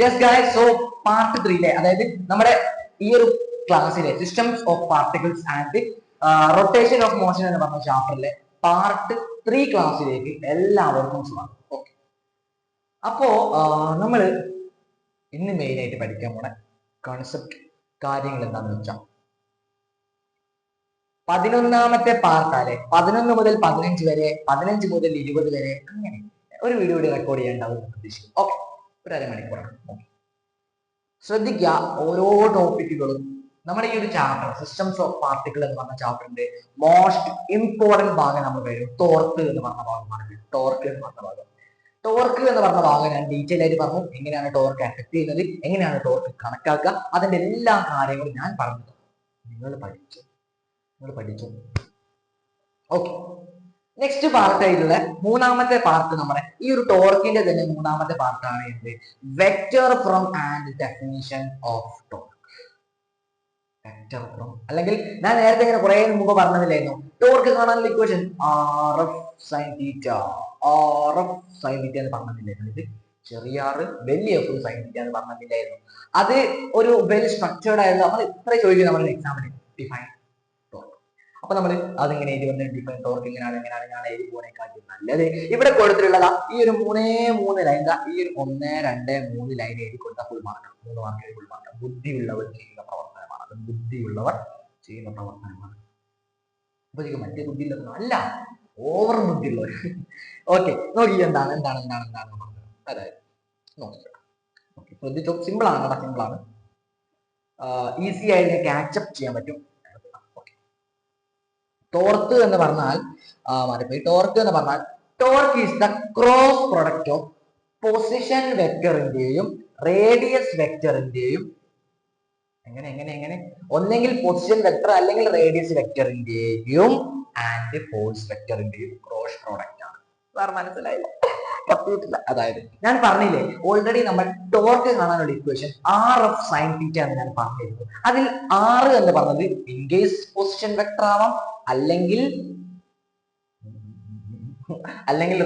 Yes guys, so part 3 അതായത് നമ്മുടെ ഈ ഒരു ക്ലാസ്സിലെ systems of particles and rotation of motion എന്ന് പറഞ്ഞ ചാപ്റ്ററിലെ പാർട്ട് 3 ക്ലാസ്സിലേക്ക് എല്ലാവർക്കും സ്വാഗതം. ഓക്കെ, അപ്പോ നമ്മൾ ഇന്ന് മെയിൻ ആയിട്ട് പഠിക്കാൻ പോണ കോൺസെപ്റ്റ് കാര്യങ്ങൾ എന്താണെന്ന് വെച്ചാൽ 11ാമത്തെ പാർട്ടാലെ 11 മുതൽ 15 വരെ, 15 മുതൽ 20 വരെ, അങ്ങനെ ഒരു വീഡിയോ റെക്കോർഡ് ചെയ്യേണ്ടത് പ്രതീക്ഷിക്കും. ഓക്കെ, ഒരു അരമണിക്കൂറാണ്. ശ്രദ്ധിക്കുക, ഓരോ ടോപ്പിക്കുകളും നമ്മുടെ ഈ ഒരു ചാപ്റ്റർ സിസ്റ്റംസ് ഓഫ് പാർട്ടിക്കിൾ എന്ന് പറഞ്ഞ ചാപ്റ്ററിന്റെ മോസ്റ്റ് ഇമ്പോർട്ടന്റ് ഭാഗം നമ്മൾ വരും ടോർക്ക് എന്ന് പറഞ്ഞ ഭാഗമാണ്. ടോർക്ക് എന്ന് പറഞ്ഞ ഭാഗം ഞാൻ ഡീറ്റെയിൽ ആയിട്ട് പറഞ്ഞു. എങ്ങനെയാണ് ടോർക്ക് എഫക്ട് ചെയ്യുന്നത്, എങ്ങനെയാണ് ടോർക്ക് കണക്കാക്കുക, അതിന്റെ എല്ലാ കാര്യങ്ങളും ഞാൻ പറഞ്ഞത് നിങ്ങൾ പഠിച്ചു. ഓക്കെ, നെക്സ്റ്റ് പാർട്ട് ആയിട്ടുള്ള 3ാമത്തെ പാർട്ട് നമ്മുടെ ഈ ഒരു ടോർക്കിന്റെ തന്നെ 3ാമത്തെ പാർട്ടാണ് എന്ത്, vector form and definition of torque. Vector form, അല്ലെങ്കിൽ ഞാൻ നേരത്തെ ഇങ്ങനെ കുറെ മുമ്പ് പറഞ്ഞതില്ലായിരുന്നു, ടോർക്ക് കാണാനുള്ള equation R F sine theta എന്ന് പറഞ്ഞില്ലായിരുന്നു. ഇത് ചെറിയ ആറ് വലിയ എഫ് സൈൻ തീറ്റ എന്ന് പറഞ്ഞില്ലായിരുന്നു. അത് ഒരു വെൽ സ്ട്രക്ചേർഡ് ആയിരുന്നു. നമ്മൾ ഇത്ര ചോദിക്കും നമ്മുടെ എക്സാമിന് ഡിഫൈൻ. അപ്പൊ നമ്മൾ അതിങ്ങനെ എഴുതി വന്ന് ഡിഫൈൻ ടോർക്ക് എങ്ങനെയാണ് ഞാൻ എഴുതി പോണേക്കാട്ടി നല്ലത് ഇവിടെ കൊടുത്തിട്ടുള്ളതാ ഈ ഒരു 3 ലൈൻ, ഈ ഒരു 1, 2, 3 ലൈൻ എഴുതി കൊടുത്താൽ full mark. 3 mark full mark. ബുദ്ധിയുള്ളവർ ചെയ്യുന്ന പ്രവർത്തനമാണ്. അപ്പൊ മറ്റേ ബുദ്ധിയുള്ളവർ അല്ല, ഓവർ ബുദ്ധിയുള്ളവർ. ഓക്കെ, നോക്കി എന്താണ് പറഞ്ഞത്. അതായത് ശ്രദ്ധിച്ചോ, സിമ്പിൾ ആണ്. ഈസി ആയിട്ട് ക്യാച്ചപ്പ് ചെയ്യാൻ പറ്റും. ടോർക്ക് എന്ന് പറഞ്ഞാൽ torque is the cross product of position വെക്ടറിന്റെയും റേഡിയസ് വെക്ടറിന്റെയും എങ്ങനെ ഒന്നെങ്കിൽ പൊസിഷൻ വെക്ടർ അല്ലെങ്കിൽ റേഡിയസ് വെക്ടറിന്റെയും ആൻഡ് ഫോഴ്സ് വെക്ടറിന്റെയും ക്രോസ് പ്രോഡക്റ്റ് ആണ്. വേറെ മനസ്സിലായില്ല? അതായത് ഞാൻ പറഞ്ഞില്ലേ, ഓൾറെഡി നമ്മൾ ടോർക്ക് കാണാനുള്ള equation R F sine theta എന്ന് ഞാൻ പറഞ്ഞിരുന്നു. അതിൽ ആറ് എന്ന് പറഞ്ഞത് ഇൻ കേസ് പൊസിഷൻ വെക്ടർ ആവാം, അല്ലെങ്കിൽ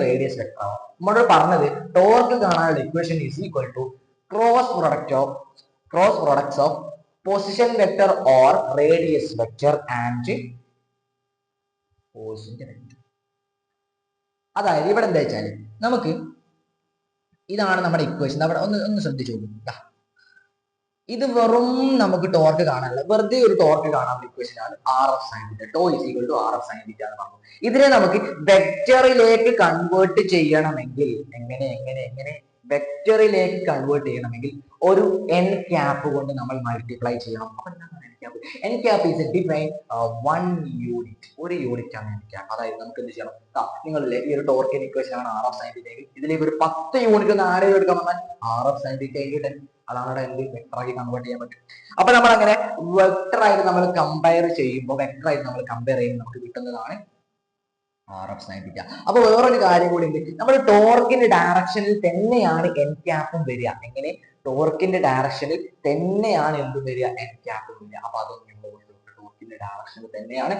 റേഡിയസ് വെക്ടർ ആവാം. നമ്മളോട് പറഞ്ഞത് ടോർക്ക് കാണാനുള്ള equation is equal to cross products of position vector or radius vector and ഫോഴ്സിന്റെ വെക്ടർ. അതായത് ഇവിടെ എന്താ വെച്ചാല് നമുക്ക് ഇതാണ് നമ്മുടെ ഇക്വേഷൻ. അവിടെ ഒന്ന് ശ്രദ്ധിച്ചു നോക്കുക. ഇത് വെറും നമുക്ക് ടോർക്ക് കാണാനുള്ള, വെറുതെ ഒരു ടോർക്ക് കാണാനുള്ള ഇക്വേഷൻ ആണ് R F sine theta. Tau is equal to R F sine theta എന്ന് പറഞ്ഞു. ഇതിനെ നമുക്ക് വെക്ടറിലേക്ക് കൺവേർട്ട് ചെയ്യണമെങ്കിൽ വെക്ടറിലേക്ക് കൺവേർട്ട് ചെയ്യണമെങ്കിൽ ഒരു എൻ ക്യാപ്പ് കൊണ്ട് നമ്മൾ മൾട്ടിപ്ലൈ ചെയ്യണം. അപ്പൊ N cap is define 1 unit. ഒരു യൂണിറ്റ് ആണ് എൻ ക്യാപ്പ്. അതായത് നമുക്ക് എന്ത് ചെയ്യണം, നിങ്ങളില്ലേ ഈ ഒരു ടോർക്കിന്റെ ഇക്വേഷൻ ആണ് ആർ എഫ് സൈൻ തീറ്റ, ഇതിലേക്ക് ഒരു 10 യൂണിറ്റ് ഒന്ന് ആഡ് ചെയ്തെടുക്കാൻ പറഞ്ഞാൽ ആർ എഫ് സൈൻ തീറ്റ അതാണ് എന്ത് വെക്ടറാക്കി കൺവേർട്ട് ചെയ്യാൻ പറ്റും. അപ്പൊ നമ്മൾ അങ്ങനെ വെക്ടറായിട്ട് നമ്മൾ കമ്പയർ ചെയ്യുമ്പോൾ നമുക്ക് കിട്ടുന്നതാണ് ആർ എഫ് സൈൻ തീറ്റ. അപ്പൊ വേറൊരു കാര്യം കൂടി ഉണ്ട്, നമ്മൾ ടോർക്കിന്റെ ഡയറക്ഷനിൽ തന്നെയാണ് എൻ ക്യാപ്പും വരിക. എങ്ങനെ? ടോർക്കിന്റെ ഡയറക്ഷനിൽ തന്നെയാണ് എന്തും വരിക, എൻ ക്യാപ്പും വരിക. അപ്പൊ അതൊന്നും ടോർക്കിന്റെ ഡയറക്ഷനിൽ തന്നെയാണ്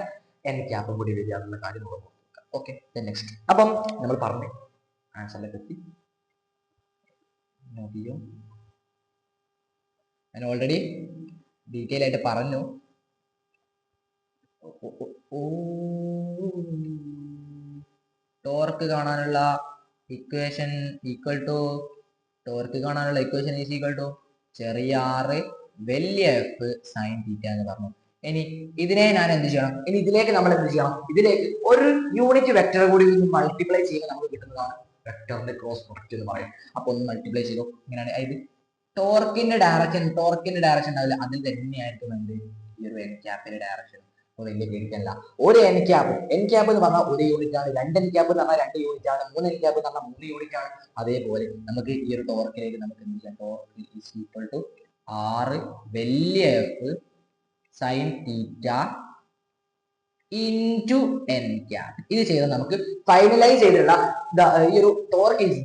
എൻ ക്യാപ്പും കൂടി വരിക എന്നുള്ള കാര്യം നോക്കാം. Okay, next. അപ്പം നമ്മൾ പറഞ്ഞു ആൻസറിലേക്ക് എത്തി. ഞാൻ ഓൾറെഡി ഡീറ്റെയിൽ ആയിട്ട് പറഞ്ഞു. ടോർക്ക് കാണാനുള്ള ഇക്വേഷൻ ഈസ് ഈക്വൽ ടു ചെറിയ ആറ് വലിയ എഫ് സൈൻ തീറ്റ എന്ന് പറഞ്ഞു. ഇനി ഇതിനെ ഞാൻ എന്ത് ചെയ്യണം? ഇനി ഇതിലേക്ക് നമ്മൾ എന്ത് ചെയ്യണം? ഇതിലേക്ക് ഒരു യൂണിറ്റ് വെക്ടർ കൂടി മൾട്ടിപ്ലൈ ചെയ്യുമ്പോൾ നമുക്ക് കിട്ടുന്നതാണ് വെക്ടറിന്റെ ക്രോസ് പ്രൊഡക്റ്റ് എന്ന് പറയും. അപ്പൊ ഒന്ന് മൾട്ടിപ്ലൈ ചെയ്തോ. ഇങ്ങനെയാണ്. അതായത് ടോർക്കിന്റെ ഡയറക്ഷൻ ഉണ്ടാവില്ല, അതിൽ തന്നെയായിരിക്കും എന്ത് ഈ ഒരു എൻ ക്യാപ്പിന്റെ ഡയറക്ഷൻ. വലിയ പേടിക്കല്ല. ഒരു എൻ ക്യാപ്പ് എന്ന് പറഞ്ഞാൽ 1 യൂണിറ്റ് ആണ്, 2 എൻ ക്യാപ്പ് എന്ന് പറഞ്ഞാൽ 2 യൂണിറ്റ് ആണ്, 3 എൻ ക്യാപ്പ് എന്ന് പറഞ്ഞാൽ 3 യൂണിറ്റ് ആണ്. അതേപോലെ നമുക്ക് ഈ ഒരു ടോർക്കിലേക്ക് നമുക്ക് എന്ത് ചെയ്യാം? ടോർക്ക് ഈസ് ഈക്വൽ ടു 6 വലിയ F sine theta into N cap. ഇത് ചെയ്താൽ നമുക്ക് ഫൈനലൈസ് ചെയ്തിട്ടുള്ള ഈ ഒരു torque is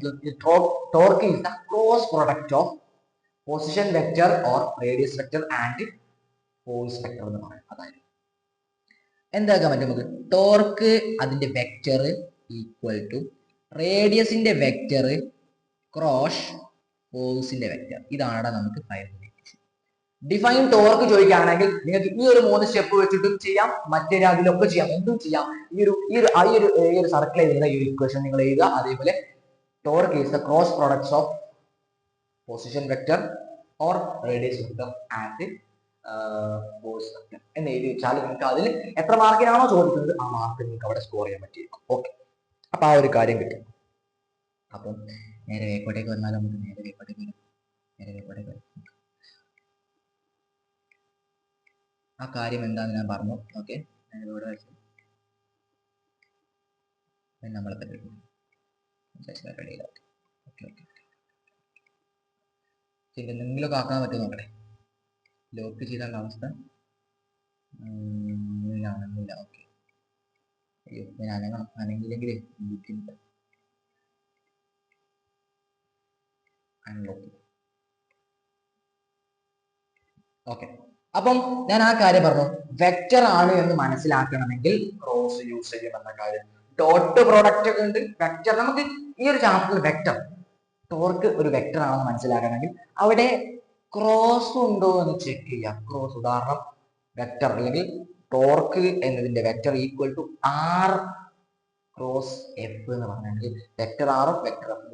the cross product of position vector or radius vector and force vector എന്ന് പറയും. അതായത് എന്താക്കാൻ പറ്റും നമുക്ക്? ടോർക്ക് അതിന്റെ വെക്ടർ ഈക്വൽ ടു റേഡിയസിന്റെ വെക്ടർ ക്രോസ് ഫോഴ്സിന്റെ വെക്ടർ. ഇതാണ് നമുക്ക് ഫൈൻഡ് ചെയ്യാൻ. ഡിഫൈൻ ടോർക്ക് ചോദിക്കുകയാണെങ്കിൽ നിങ്ങൾക്ക് ഈ ഒരു 3 സ്റ്റെപ്പ് വെച്ചിട്ടും ചെയ്യാം, മറ്റേ അതിലൊക്കെ ചെയ്യാം, എന്തും ചെയ്യാം. ഈ ഒരു സർക്കിൾ എഴുതുന്ന ഈ ഒരു ഇക്വേഷൻ നിങ്ങൾ എഴുതുക. അതേപോലെ torque is the cross products of position vector or radius vector and force vector എന്ന് എഴുതി വെച്ചാൽ നിങ്ങൾക്ക് അതിൽ എത്ര മാർക്കിനാണോ ചോദിക്കുന്നത് ആ മാർക്ക് നിങ്ങൾക്ക് അവിടെ സ്കോർ ചെയ്യാൻ പറ്റിയിരിക്കും. ഓക്കെ, അപ്പൊ ആ ഒരു കാര്യം കിട്ടും. അപ്പം നേരെ വേക്കോട്ടേക്ക് വന്നാൽ നമുക്ക് നേരെ വേക്കോട്ടേക്ക് വരാം. ആ കാര്യം എന്താന്ന് ഞാൻ പറഞ്ഞു. ഓക്കെ, ഇവിടെ വെച്ച് നമ്മളെ പറ്റി എന്തെങ്കിലുമൊക്കെ ആക്കാൻ പറ്റും നോക്കട്ടെ. ലോക്ക് ചെയ്താലുള്ള അവസ്ഥ ആണെന്നില്ല. ഓക്കെ, അയ്യോ ഞാൻ അനങ്ങില്ലെങ്കിൽ അൺലോക്ക്. ഓക്കെ, അപ്പം ഞാൻ ആ കാര്യം പറഞ്ഞു. വെക്റ്റർ ആണ് എന്ന് മനസ്സിലാക്കണമെങ്കിൽ ക്രോസ് യൂസ് ചെയ്യുമെന്ന കാര്യം. ഡോട്ട് പ്രോഡക്റ്റ് ഒക്കെ ഉണ്ട്. വെക്റ്റർ നമുക്ക് ഈ ഒരു ചാപ്റ്ററിൽ വെക്റ്റർ ടോർക്ക് ഒരു വെക്റ്റർ ആണെന്ന് മനസ്സിലാക്കണമെങ്കിൽ അവിടെ ക്രോസ് ഉണ്ടോ എന്ന് ചെക്ക് ചെയ്യാം. ക്രോസ്, ഉദാഹരണം വെക്റ്റർ അല്ലെങ്കിൽ ടോർക്ക് എന്നതിന്റെ vector equal to R cross F എന്ന് പറഞ്ഞാൽ വെക്ടർ ആറും വെക്ടർ എഫ്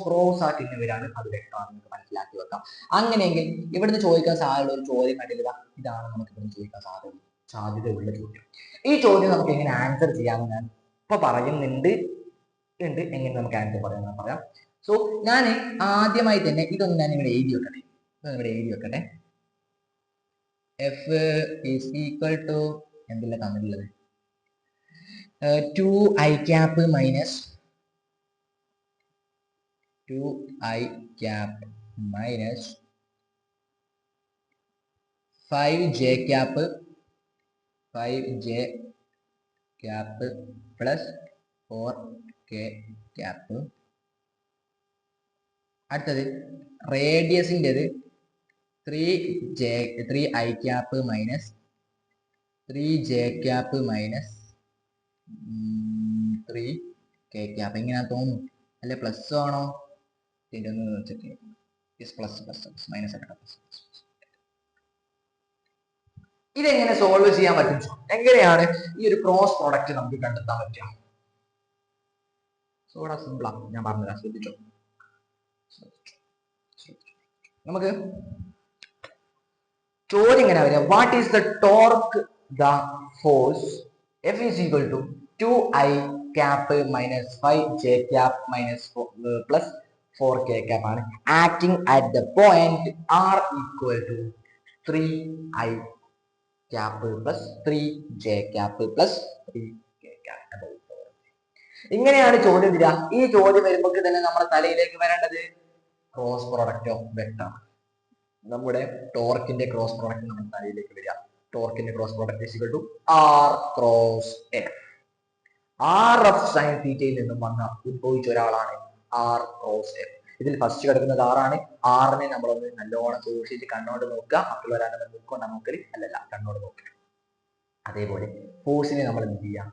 ക്രോസ് ആക്കുന്നവരാണ് അത് വെക്ടർ ആണെന്ന് മനസ്സിലാക്കി വെക്കാം. അങ്ങനെയെങ്കിൽ ഇവിടുന്ന് ചോദിക്കാൻ സാധ്യതയുള്ള ഒരു ചോദ്യം കണ്ടില്ല, ഇതാണ് നമുക്ക് ഇവിടുന്ന് ചോദിക്കാൻ സാധ്യതയുള്ള ചോദ്യം. ഈ ചോദ്യം നമുക്ക് എങ്ങനെ ആൻസർ ചെയ്യാമെന്ന് ഞാൻ ഇപ്പൊ പറയുന്നുണ്ട്. എങ്ങനെ നമുക്ക് ആൻസർ പറയാം. സോ ഞാൻ ആദ്യമായി തന്നെ ഇതൊന്ന് ഞാൻ ഇവിടെ എഴുതി വെക്കട്ടെ. എഫ് ഈസ് ഈക്വൽ ടു എന്തില്ല തന്നിട്ടുള്ളത് 2i cap minus 5j cap plus 4k cap. അടുത്തത് റേഡിയസിൻ്റെത് 3i cap minus 3j cap minus 3k cap. എങ്ങനെയാ തോന്നുന്നു? അല്ലെ പ്ലസ് ആണോ? ഇതിൻ്റെ ഒന്ന് ചെക്ക് ചെയ്യാം. പ്ലസ് മൈനസ് ആക്കട്ടെ. ഇതെങ്ങനെ സോൾവ് ചെയ്യാൻ പറ്റും? എങ്ങനെയാണ് ഈ ഒരു ക്രോസ് പ്രോഡക്റ്റ് നമുക്ക് കണ്ടെത്താൻ പറ്റുക? സോഡ സിമ്പിളാ, ഞാൻ പറഞ്ഞുതരാം, ശ്രദ്ധിച്ചോ. നമുക്ക് ചോദ്യം ഇങ്ങനെ വരിക, what is the torque the force F is equal to 2i cap minus 5j cap minus plus 4k cap ആണ് acting at the point r equal to 3i cap plus 3j cap plus 3k cap. ഇങ്ങനെയാണ് ചോദ്യം വരിക. ഈ ചോദ്യം വരുമ്പോൾ തന്നെ നമ്മുടെ തലയിലേക്ക് വരേണ്ടത് ക്രോസ് പ്രോഡക്റ്റ് ഓഫ് വെക്ടർ. നമ്മുടെ ടോർക്കിന്റെ ക്രോസ് പ്രോഡക്റ്റ് നമ്മുടെ തലയിലേക്ക് വരിക. ടോർക്കിന്റെ cross product is equal to R cross F. R F sine തീറ്റയിൽ നിന്നും ഉത്ഭവിച്ച ഒരാളാണ് ആർ ക്രോസ് എഫ്. ഇതിൽ ഫസ്റ്റ് കിടക്കുന്നത് ആറാണ്. ആറിനെ നമ്മളൊന്ന് നല്ലോണം സൂക്ഷിച്ച് കണ്ണോട് നോക്കുക. മറ്റുള്ളവരാണ് നോക്കുക, നമുക്ക് അല്ലല്ല കണ്ണോട് നോക്കുക. അതേപോലെ ഫോഴ്സിനെ നമ്മൾ എന്ത് ചെയ്യാം,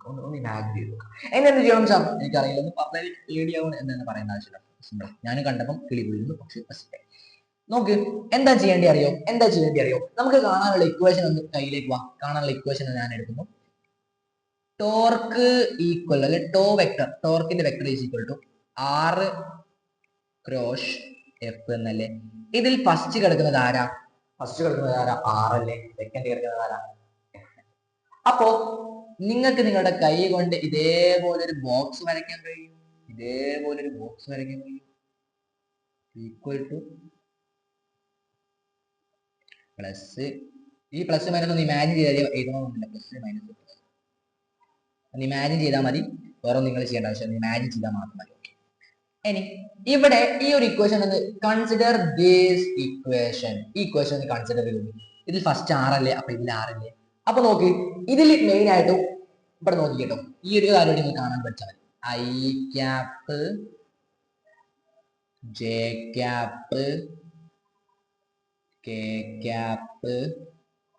ഒന്ന് ഇമാജിൻ ചെയ്ത് നോക്കാം. എന്നെന്ത് ചെയ്യണം സാർ? എനിക്കറിയില്ല, ഒന്ന് പറഞ്ഞാൽ പേടിയാവും എന്ന് പറയേണ്ട ആവശ്യമില്ല. ഞാനും കണ്ടപ്പം കിളി പോയിരുന്നു. പക്ഷെ നോക്ക്, എന്താ ചെയ്യേണ്ടി അറിയോ? നമുക്ക് കാണാനുള്ള ഇക്വേഷൻ ഒന്ന് കയ്യിലേക്ക് വാ. കാണാനുള്ള ഇക്വേഷൻ ഞാൻ എടുക്കുന്നു. ടോർക്ക് ഈക്വൽ അല്ലെ ടോ വെക്ടർ, ടോർക്കിന്റെ vector is equal to R cross F എന്നല്ലേ. ഇതിൽ ഫസ്റ്റ് കിടക്കുന്നത് ആരാ? ആർ അല്ലേ. സെക്കൻഡ് കിടക്കുന്നത് ആരാ? അപ്പോ നിങ്ങൾക്ക് നിങ്ങളുടെ കൈ കൊണ്ട് ഇതേപോലൊരു ബോക്സ് വരയ്ക്കാൻ കഴിയും. ഈക്വൽ ടു പ്ലസ്, ഈ പ്ലസ് മൈനസ് ഒന്ന് ഇമാജിൻ ചെയ്താൽ എഴുതണമെന്നില്ല. പ്ലസ് മൈനസ് ഒന്ന് ഇമാജിൻ ചെയ്താൽ മതി, വേറെ നിങ്ങൾ ചെയ്യേണ്ട ആവശ്യം, ഇമാജിൻ ചെയ്താൽ മാത്രം മതി. ഇനി ഇവിടെ ഈ ഒരു ഇക്വേഷൻ ഒന്ന് കൺസിഡർ ദിസ് ഇക്വേഷൻ. ഈ ഇക്വേഷൻ ഒന്ന് കൺസിഡർ ചെയ്യുന്നു. ഇതിൽ ഫസ്റ്റ് ആറല്ലേ, അപ്പൊ ഇതിൽ ആറല്ലേ. അപ്പൊ നോക്കി, ഇതിൽ മെയിൻ ആയിട്ടും ഇവിടെ നോക്കി കേട്ടോ, ഈ ഒരു കാര്യം നിങ്ങൾ കാണാൻ പഠിച്ചാൽ മതി. I cap, J cap, K cap,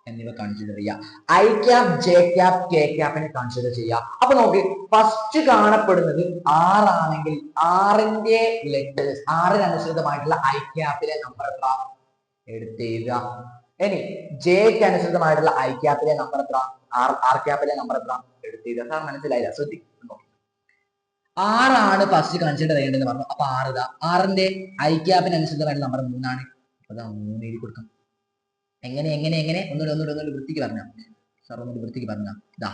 എന്നിവ കൺസിഡർ ചെയ്യുക. I cap, J cap, K ക്യാപ്പിനെ കൺസിഡർ ചെയ്യുക. അപ്പൊ നോക്ക്, ഫസ്റ്റ് കാണപ്പെടുന്നത് ആറാണെങ്കിൽ ആറിന്റെ ലെറ്റേഴ്സ്, ആറിനനുസൃതമായിട്ടുള്ള ഐ ക്യാപ്പിലെ നമ്പർ എത്ര എടുത്തെഴുതുക. ഇനി ജെക്ക് അനുസൃതമായിട്ടുള്ള ഐ ക്യാപ്പിലെ നമ്പർ എത്ര, ആർ ക്യാപ്പിലെ നമ്പർ എത്ര എടുത്തെഴുതുക. സാർ മനസ്സിലായില്ല? ശ്രദ്ധിക്കും. ആറാണ് ഫസ്റ്റ് കൺസിഡർ ചെയ്യേണ്ടതെന്ന് പറഞ്ഞു. അപ്പൊ ആറ്, ആറിന്റെ ഐ ക്യാപ്പിന് അനുസൃതമായിട്ടുള്ള നമ്പർ 3 അതാ 3 എഴുതി കൊടുക്കാം. എങ്ങനെ എങ്ങനെ എങ്ങനെ ഒന്നുകൂടി വൃത്തിക്ക് പറഞ്ഞാൽ സാർ, ഒന്നുകൂടി വൃത്തിക്ക് പറഞ്ഞാൽ ഇതാ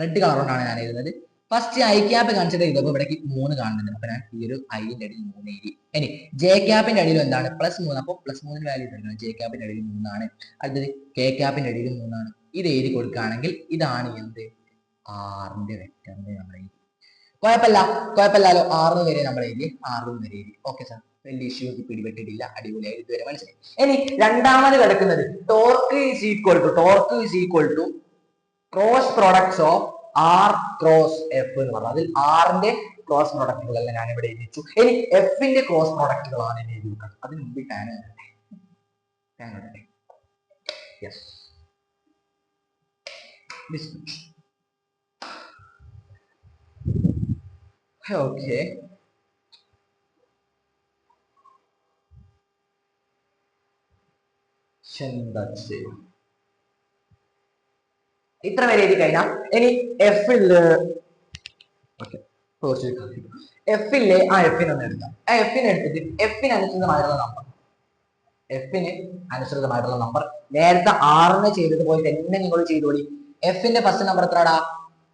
റെഡ് കളർ കൊണ്ടാണ് ഞാൻ എഴുതുന്നത്. ഫസ്റ്റ് ഐ ക്യാപ്പ് കൺസിഡർ ചെയ്തപ്പോൾ ഇവിടേക്ക് 3 കാണുന്നുണ്ട്. അപ്പൊ ഞാൻ ഈ ഒരു ഐന്റെ അടിയിൽ 3 എഴുതി. ഇനി ജെ ക്യാപ്പിന്റെ അടിയിൽ എന്താണ് +3, അപ്പോൾ +3 വാല്യൂ എടുക്കണം. ജെ ക്യാപ്പിന്റെ അടിയിൽ 3 അടുത്തത് കെ ക്യാപ്പിന്റെ അടിയിൽ 3 ഇത് എഴുതി കൊടുക്കുകയാണെങ്കിൽ ഇതാണ് എന്ത്, ആറിന്റെ വെക്ടറിന്റെ നമ്മൾ എഴുതി. കുഴപ്പമില്ലല്ലോ. 6 വരെ നമ്മൾ എഴുതി, 6 വരെ എഴുതി. ഓക്കെ സാർ, വലിയ ഇഷ്യൂ പിടിപെട്ടിട്ടില്ല, അടിപൊളിയായി ഇതുവരെ മനസ്സിലായി. ഇനി രണ്ടാമത് കിടക്കുന്നത് torque is equal to cross products of R cross F എന്ന് പറഞ്ഞു. അതിൽ ആറിന്റെ ക്രോസ് പ്രൊഡക്റ്റുകളെല്ലാം ഞാൻ ഇവിടെ എഴുതിച്ചു. ഇനി എഫിന്റെ ക്രോസ് പ്രൊഡക്റ്റുകളാണ് എന്നെ എഴുതി വെക്കുന്നത്. അതിന് മുമ്പ് ടാൻ യെസ് ഓക്കെ. ഇത്ര വരെ എഴുതി കഴിഞ്ഞാൽ ഇനി എഫില് എഫിലെ ആ എഫിനൊന്ന് എടുക്കാം. ആ എഫിനെ എടുത്തിട്ട് എഫിന് അനുസൃതമായിട്ടുള്ള നമ്പർ നേരത്തെ 6 ചെയ്തതുപോലെ തന്നെ നിങ്ങൾ ചെയ്തോളി. എഫിന്റെ ഫസ്റ്റ് നമ്പർ എത്രടാ,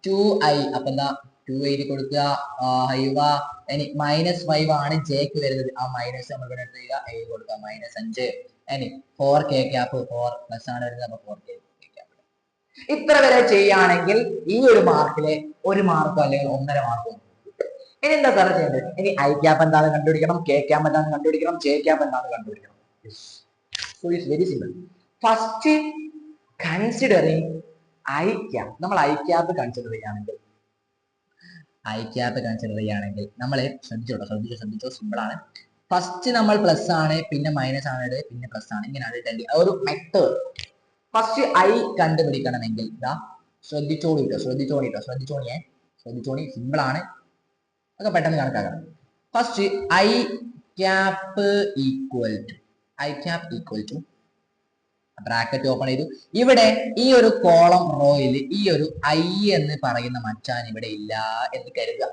2i. അപ്പൊ എന്താ 2 എഴുതി കൊടുക്കുക. ഇനി -5 ആണ് ജെക്ക് വരുന്നത്. ആ മൈനസ് നമ്മൾ ഇവിടെ എടുത്ത് എഴുതി കൊടുക്കുക, -5. ഇനി 4 കെ ക്യാപ്പ്, 4 പ്ലസ് ആണ് വരുന്നത്. അപ്പൊ 4 കെ ക്യാപ്പ്. ഇത്ര വരെ ചെയ്യുകയാണെങ്കിൽ ഈ ഒരു മാർക്കിലെ 1 മാർക്കോ അല്ലെങ്കിൽ 1.5 മാർക്കോ. ഇനി എന്താ സാറേ ചെയ്യേണ്ടത്? ഇനി ഐ ക്യാപ്പ് എന്താണെന്ന് കണ്ടുപിടിക്കണം, കെ ക്യാപ്പ് എന്താണെന്ന് കണ്ടുപിടിക്കണം, ജെ ക്യാപ്പ് എന്താണെന്ന് കണ്ടുപിടിക്കണം. So it's very simple. First considering I cap. നമ്മൾ ഐ ക്യാപ്പ് കൺസിഡർ ചെയ്യുകയാണെങ്കിൽ നമ്മൾ ശ്രദ്ധിച്ചോ, സിമ്പിൾ ആണ്. ഫസ്റ്റ് നമ്മൾ പ്ലസ് ആണ്, പിന്നെ മൈനസ് ആണ്, പിന്നെ പ്ലസ് ആണ്. ഇങ്ങനെയാണ് ഒരു മെത്തേഡ്. ഫസ്റ്റ് ഐ കണ്ടുപിടിക്കണമെങ്കിൽ ഇതാ ശ്രദ്ധിച്ചോണി, സിമ്പിൾ ആണ്, അതൊക്കെ പെട്ടെന്ന് കണക്കാക്കണം. First I cap equal to bracket open ചെയ്തു. ഇവിടെ ഈ ഒരു കോളം റോയിൽ ഈ ഒരു ഐ എന്ന് പറയുന്ന മച്ചാൻ ഇവിടെ ഇല്ല എന്ന് കരുതുക.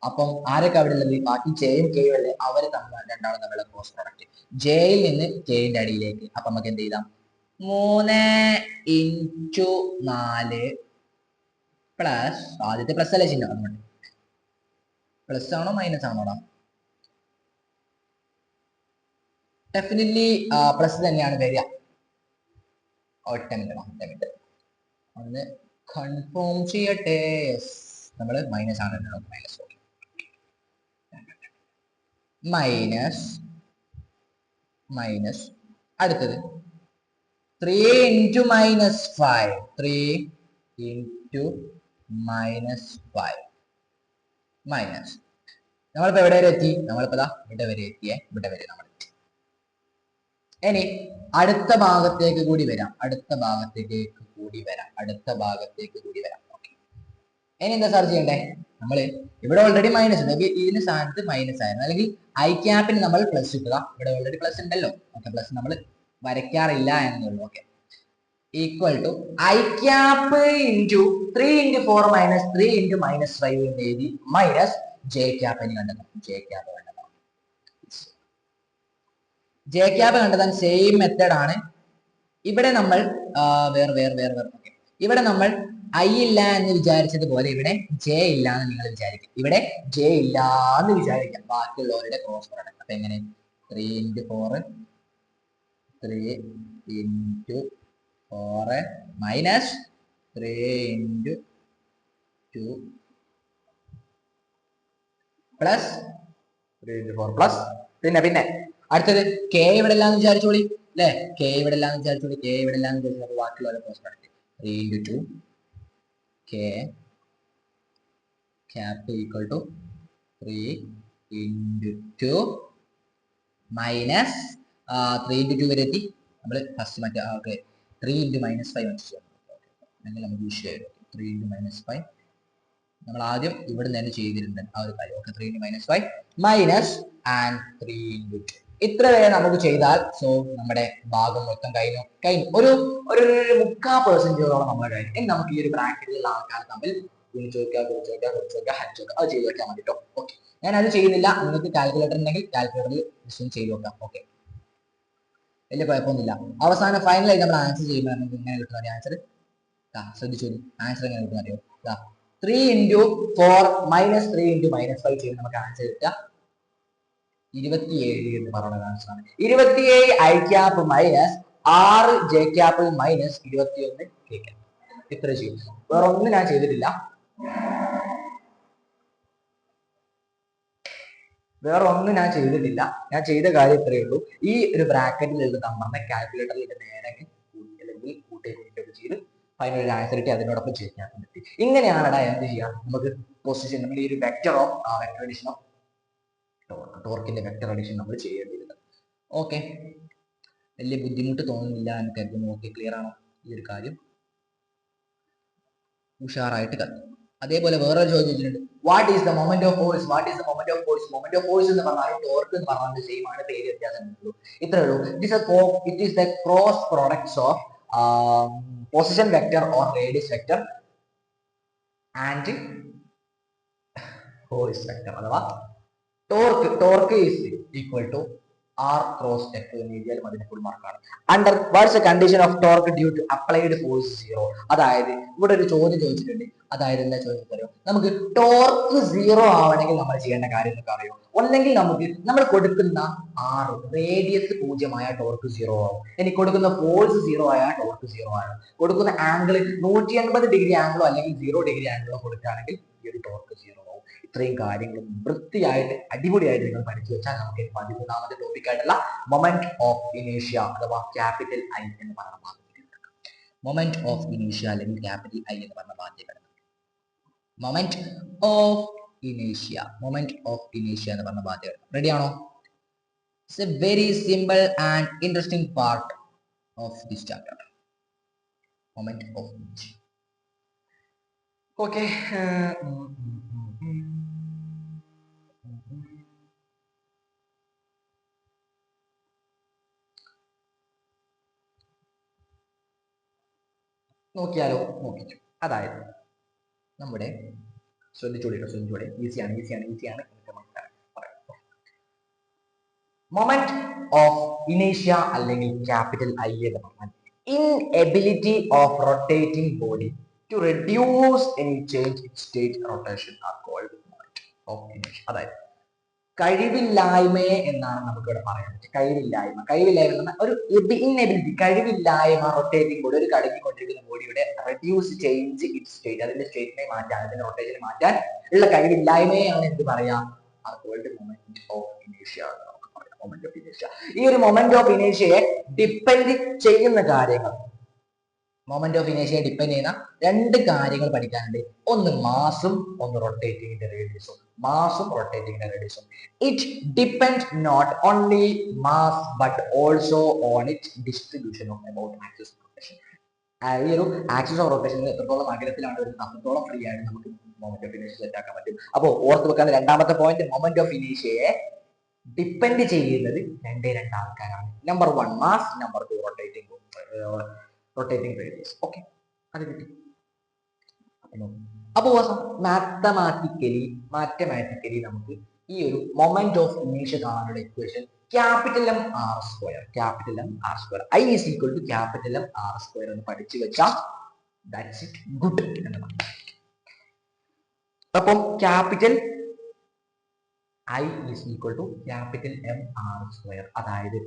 അപ്പം ആരൊക്കെ അവിടെ ഉള്ളത്? ബാക്കി ജെയും കെയും അല്ലേ, അവര് രണ്ടാളും തമ്മിലുള്ള ക്രോസ് പ്രോഡക്റ്റ്. ജെയിൽ നിന്ന് കെയുടെ അടിയിലേക്ക്. അപ്പൊ നമുക്ക് എന്ത് ചെയ്താം, 3 × 4 പ്ലസ്, ആദ്യത്തെ പ്ലസ് അല്ലേ ചിഹ്നം, അതുകൊണ്ട് പ്ലസ് ആണോ മൈനസ് ആണോടാ? ഡെഫിനറ്റ്ലി പ്ലസ് തന്നെയാണ് വരിക. ഒറ്റ മിനിറ്റ് ഒന്ന് കൺഫേം ചെയ്യട്ടെ. നമ്മൾ മൈനസ് ആണ്, മൈനസ് അടുത്തത് 3 × -5 മൈനസ്. നമ്മളിപ്പോ എവിടെ വരെ എത്തി? നമ്മളിപ്പോ ഇവിടെ വരെ എത്തിയേ, ഇവിടെ വരെ നമ്മൾ എത്തി. ഇനി അടുത്ത ഭാഗത്തേക്ക് കൂടി വരാം. ഇനി എന്താ സാർ ചെയ്യണ്ടേ? നമ്മൾ ഇവിടെ ഓൾറെഡി മൈനസ് ഉണ്ട്, ഇതിന് സ്ഥാനത്ത് മൈനസ് ആയിരുന്നു. അല്ലെങ്കിൽ ഐ ക്യാപ്പിന് നമ്മൾ പ്ലസ് ഇട്ടുക. ഇവിടെ ഓൾറെഡി പ്ലസ് ഉണ്ടല്ലോ. ഓക്കെ, പ്ലസ് നമ്മൾ വരയ്ക്കാറില്ല എന്നുള്ളൂ. Okay, equal to I cap into 3 × 4 - 3 × -5 എന്ന് എഴുതി, മൈനസ് ജെ ക്യാപ്പിന് കണ്ടെത്താം. ജെ ക്യാപ്പ് കണ്ടെത്താൻ സെയിം മെത്തേഡ് ആണ്. ഇവിടെ നമ്മൾ ഇവിടെ നമ്മൾ ഐ ഇല്ല എന്ന് വിചാരിച്ചതുപോലെ ഇവിടെ ജെ ഇല്ല എന്ന് നിങ്ങൾ വിചാരിക്കും. ഇവിടെ ജെ ഇല്ല എന്ന് വിചാരിക്കാം, ബാക്കിയുള്ളവരുടെ ക്രോസ് പ്രോഡക്റ്റ്. അപ്പൊ എങ്ങനെ? 3 × 4 മൈനസ് 3 × 2 പ്ലസ് 3 × 4 പ്ലസ് പിന്നെ അടുത്തത് കെ ഇവിടെ ഇല്ലാന്ന് വിചാരിച്ചോളി അല്ലെ, കെ ഇവിടെ ഇല്ലാന്ന് വിചാരിച്ചോളി. ബാക്കിയുള്ള cross product 3 × 2 K cap equal to 3 × 2 minus 3 × 2 വരെ എത്തി, നമ്മൾ ഫസ്റ്റ് മറ്റേ ഓക്കെ 3 ഇൻറ്റു -5 വെച്ച് ചെയ്യാം. അല്ലെങ്കിൽ നമുക്ക് വിഷയം 3 ഇൻറ്റു -5 നമ്മൾ ആദ്യം ഇവിടെ നിന്ന് തന്നെ ചെയ്തിരുന്നത് ആ ഒരു കാര്യം. Okay 3 into -5 minus and 3 into 2 ഇത്ര വരെ നമുക്ക് ചെയ്താൽ സോ നമ്മുടെ ഭാഗം മൊത്തം കഴിഞ്ഞു. ഒരു ഒരു 30% നമ്മൾ കഴിഞ്ഞു. ഇനി നമുക്ക് ഈ ഒരു ബ്രാക്കറ്റിലുള്ള ആൾക്കാർ തമ്മിൽ ഗുണിച്ച് വെക്കുക ഹരിച്ച് അത് ചെയ്ത് വെക്കാൻ വേണ്ടിട്ടോ. ഓക്കെ ഞാൻ അത് ചെയ്യുന്നില്ല. നിങ്ങൾക്ക് കാൽക്കുലേറ്റർ ഉണ്ടെങ്കിൽ കാൽക്കുലേറ്ററിൽ ചെയ്ത് വെക്കാം. ഓക്കെ വലിയ കുഴപ്പമൊന്നുമില്ല. അവസാനം ഫൈനലായി നമ്മൾ ആൻസർ ചെയ്യുമ്പോൾ നമുക്ക് ഇങ്ങനെ കിട്ടുന്ന ആൻസർ ശ്രദ്ധിച്ചു. ആൻസർ എങ്ങനെ കിട്ടുന്ന അറിയോ? 3 ഇൻറ്റു 4 മൈനസ് 3 ഇൻറ്റു -5 ചെയ്ത് നമുക്ക് ആൻസർ കിട്ടുക 27 എന്ന് പറയുന്ന ആൻസറാണ്. 27 I cap minus 6 J cap minus 21 K cap. ഇത്ര ചെയ്യും. വേറെ ഒന്നും ഞാൻ ചെയ്തിട്ടില്ല. ഞാൻ ചെയ്ത കാര്യം ഇത്രയേ ഉള്ളൂ. ഈ ഒരു ബ്രാക്കറ്റിലുള്ള നമ്പറിനെ കാൽക്കുലേറ്ററിലേക്ക് നേരെ അല്ലെങ്കിൽ കൂട്ടുകയൊക്കെ ചെയ്ത് ഫൈനൽ ആൻസർ കിട്ടി അതിനോടൊപ്പം ചെയ്യാൻ പറ്റി. ഇങ്ങനെയാണ് എന്ത് ചെയ്യാം നമുക്ക് പൊസിഷൻ നമ്മൾ ഈ ഒരു vector of vector addition of ടോർക്കിന്റെ വെക്ടർ അഡിഷൻ നമ്മൾ ചെയ്യേണ്ടിയിരുന്നത്. ഓക്കെ വലിയ ബുദ്ധിമുട്ട് തോന്നുന്നില്ല എന്ന് കരുതുന്നു. ഓക്കെ ക്ലിയർ ആണോ ഈ ഒരു കാര്യം? ഉഷാറായിട്ട് കണ്ടു. അതേപോലെ വേറൊരു ചോദ്യം ചോദിച്ചിട്ടുണ്ട്. What is the moment of force? Moment of force എന്ന് പറഞ്ഞാൽ ടോർക്ക് എന്ന് പറഞ്ഞാൽ സെയിം ആണ്, പേര് വ്യത്യാസം ഉള്ളൂ. ഇത്രേ ഉള്ളൂ. It is the cross products of position vector or radius vector and force vector അഥവാ torque is equal to R cross F എന്ന് എഴുതിയാൽ അതിന് ഫുൾ മാർക്കാണ്. Under what's a condition of torque due to applied force 0. അതായത് ഇവിടെ ഒരു ചോദ്യം ചോദിച്ചിട്ടുണ്ട്. അതായത് എന്താ ചോദിച്ചറിയോ? നമുക്ക് ടോർക്ക് 0 ആവണമെങ്കിൽ നമ്മൾ ചെയ്യേണ്ട കാര്യം എന്നൊക്കെ അറിയോ? ഒന്നെങ്കിൽ നമ്മൾ കൊടുക്കുന്ന R റേഡിയസ് 0 ആയ ടോർക്ക് 0 ആവും. ഇനി കൊടുക്കുന്ന ഫോഴ്സ് 0 ആയ ടോർക്ക് 0 ആവും. കൊടുക്കുന്ന ആംഗിൾ 180 ഡിഗ്രി ആംഗിളോ അല്ലെങ്കിൽ 0 ഡിഗ്രി ആംഗിളോ കൊടുക്കുകയാണെങ്കിൽ ഈ ഒരു ടോർക്ക് 0 ആവും. ഇത്രയും കാര്യങ്ങളും വൃത്തിയായിട്ട് അടിപൊളിയായിട്ട് നിങ്ങൾ പഠിച്ചു വെച്ചാൽ നമുക്ക് 13ാമത്തെ ടോപ്പിക് ആയിട്ടുള്ള മൊമെന്റ് ഓഫ് ഇനേഷ്യ അഥവാ ക്യാപിറ്റൽ ഐ എന്ന് പറഞ്ഞ ഭാഗത്തേക്ക് മൊമെന്റ് ഓഫ് ഇനേഷ്യ അല്ലെങ്കിൽ ക്യാപിറ്റൽ ഐ എന്ന് പറഞ്ഞ ഭാഗത്തേക്ക് മൊമെന്റ് ഓഫ് ഇനേഷ്യ എന്ന് പറഞ്ഞ ഭാഗത്തേക്ക് റെഡി ആണോ? It's a very simple and interesting part of this chapter moment of ഇനേഷ്യ. ഓക്കെ നോക്കിയാലോ? നോക്കിച്ചു. അതായത് നമ്മുടെ ശ്രദ്ധിച്ചോളി ഈസിയാണ്. മൊമെന്റ് ഓഫ് ഇനേഷ്യ അല്ലെങ്കിൽ ക്യാപിറ്റൽ ഐ എന്ന് പറഞ്ഞാൽ inability of rotating body to reduce any change in state rotation are called moment of ഇനേഷ്യ. അതായത് കഴിവില്ലായ്മയെ എന്നാണ് നമുക്ക് ഇവിടെ പറയാൻ പറ്റും. കഴിവില്ലായ്മ ഒരു ഇൻഎബിലിറ്റി, കഴിവില്ലായ്മ റൊട്ടേറ്റിംഗ് ബോഡി, ഒരു കടങ്ങിക്കൊണ്ടിരിക്കുന്ന ബോഡിയുടെ റെഡ്യൂസ് ചേഞ്ച് ഇറ്റ് സ്റ്റേറ്റ്, അതിന്റെ സ്റ്റേറ്റിനെ മാറ്റാൻ, അതിന്റെ റൊട്ടേഷനെ മാറ്റാൻ ഉള്ള കഴിവില്ലായ്മയാണ് എന്ത് പറയാം? മൊമെന്റ് ഓഫ് ഇനേഷ്യ എന്ന് നമുക്ക് പറയാം. മൊമെന്റ് ഓഫ് ഇനേഷ്യ. ഈ ഒരു മൊമെന്റ് ഓഫ് ഇനേഷ്യയെ ഡിപ്പെൻഡ് ചെയ്യുന്ന കാര്യങ്ങൾ, മൊമെന്റ് ഓഫ് ഇനേഷ്യയെ ഡിപ്പെൻഡ് ചെയ്യുന്ന രണ്ട് കാര്യങ്ങൾ പഠിക്കാനുണ്ട്. ഒന്ന് മാസും ഒന്ന് റൊട്ടേറ്റിംഗിന്റെ റേഡിയസും. It depend not only mass but also on it distribution of about axis of rotation. ഈ ഒരു ആക്സിസ് ഓഫ് റൊട്ടേഷൻ എത്രത്തോളം അകലത്തിലാണ് വരുന്നത് അത്രത്തോളം ഫ്രീ ആയിട്ട് നമുക്ക് മൊമെന്റ് ഓഫ് ഇനേഷ്യ സെറ്റ് ആക്കാൻ പറ്റും. അപ്പോൾ ഓർത്ത് വെക്കാൻ രണ്ടാമത്തെ പോയിന്റ്, മൊമെന്റ് ഓഫ് ഇനേഷ്യയെ ഡിപ്പെൻഡ് ചെയ്യുന്നത് രണ്ട് ആൾക്കാരാണ്. Number 1 mass, number 2 rotating radius. Okay അത് കിട്ടി. അപ്പോൾ മാത്തമാറ്റിക്കലി നമുക്ക് ഈ ഒരു മൊമെന്റ് ഓഫ് ഇനേഷ്യ കാണാനുള്ള equation capital M R square I is equal to capital M R square എന്ന് പഠിച്ചു വെച്ചാൽ ദാറ്റ്സ് ഇറ്റ്, ഗുഡ് എന്ന് പറയും. അപ്പം capital I is equal to capital M R square. അതായത്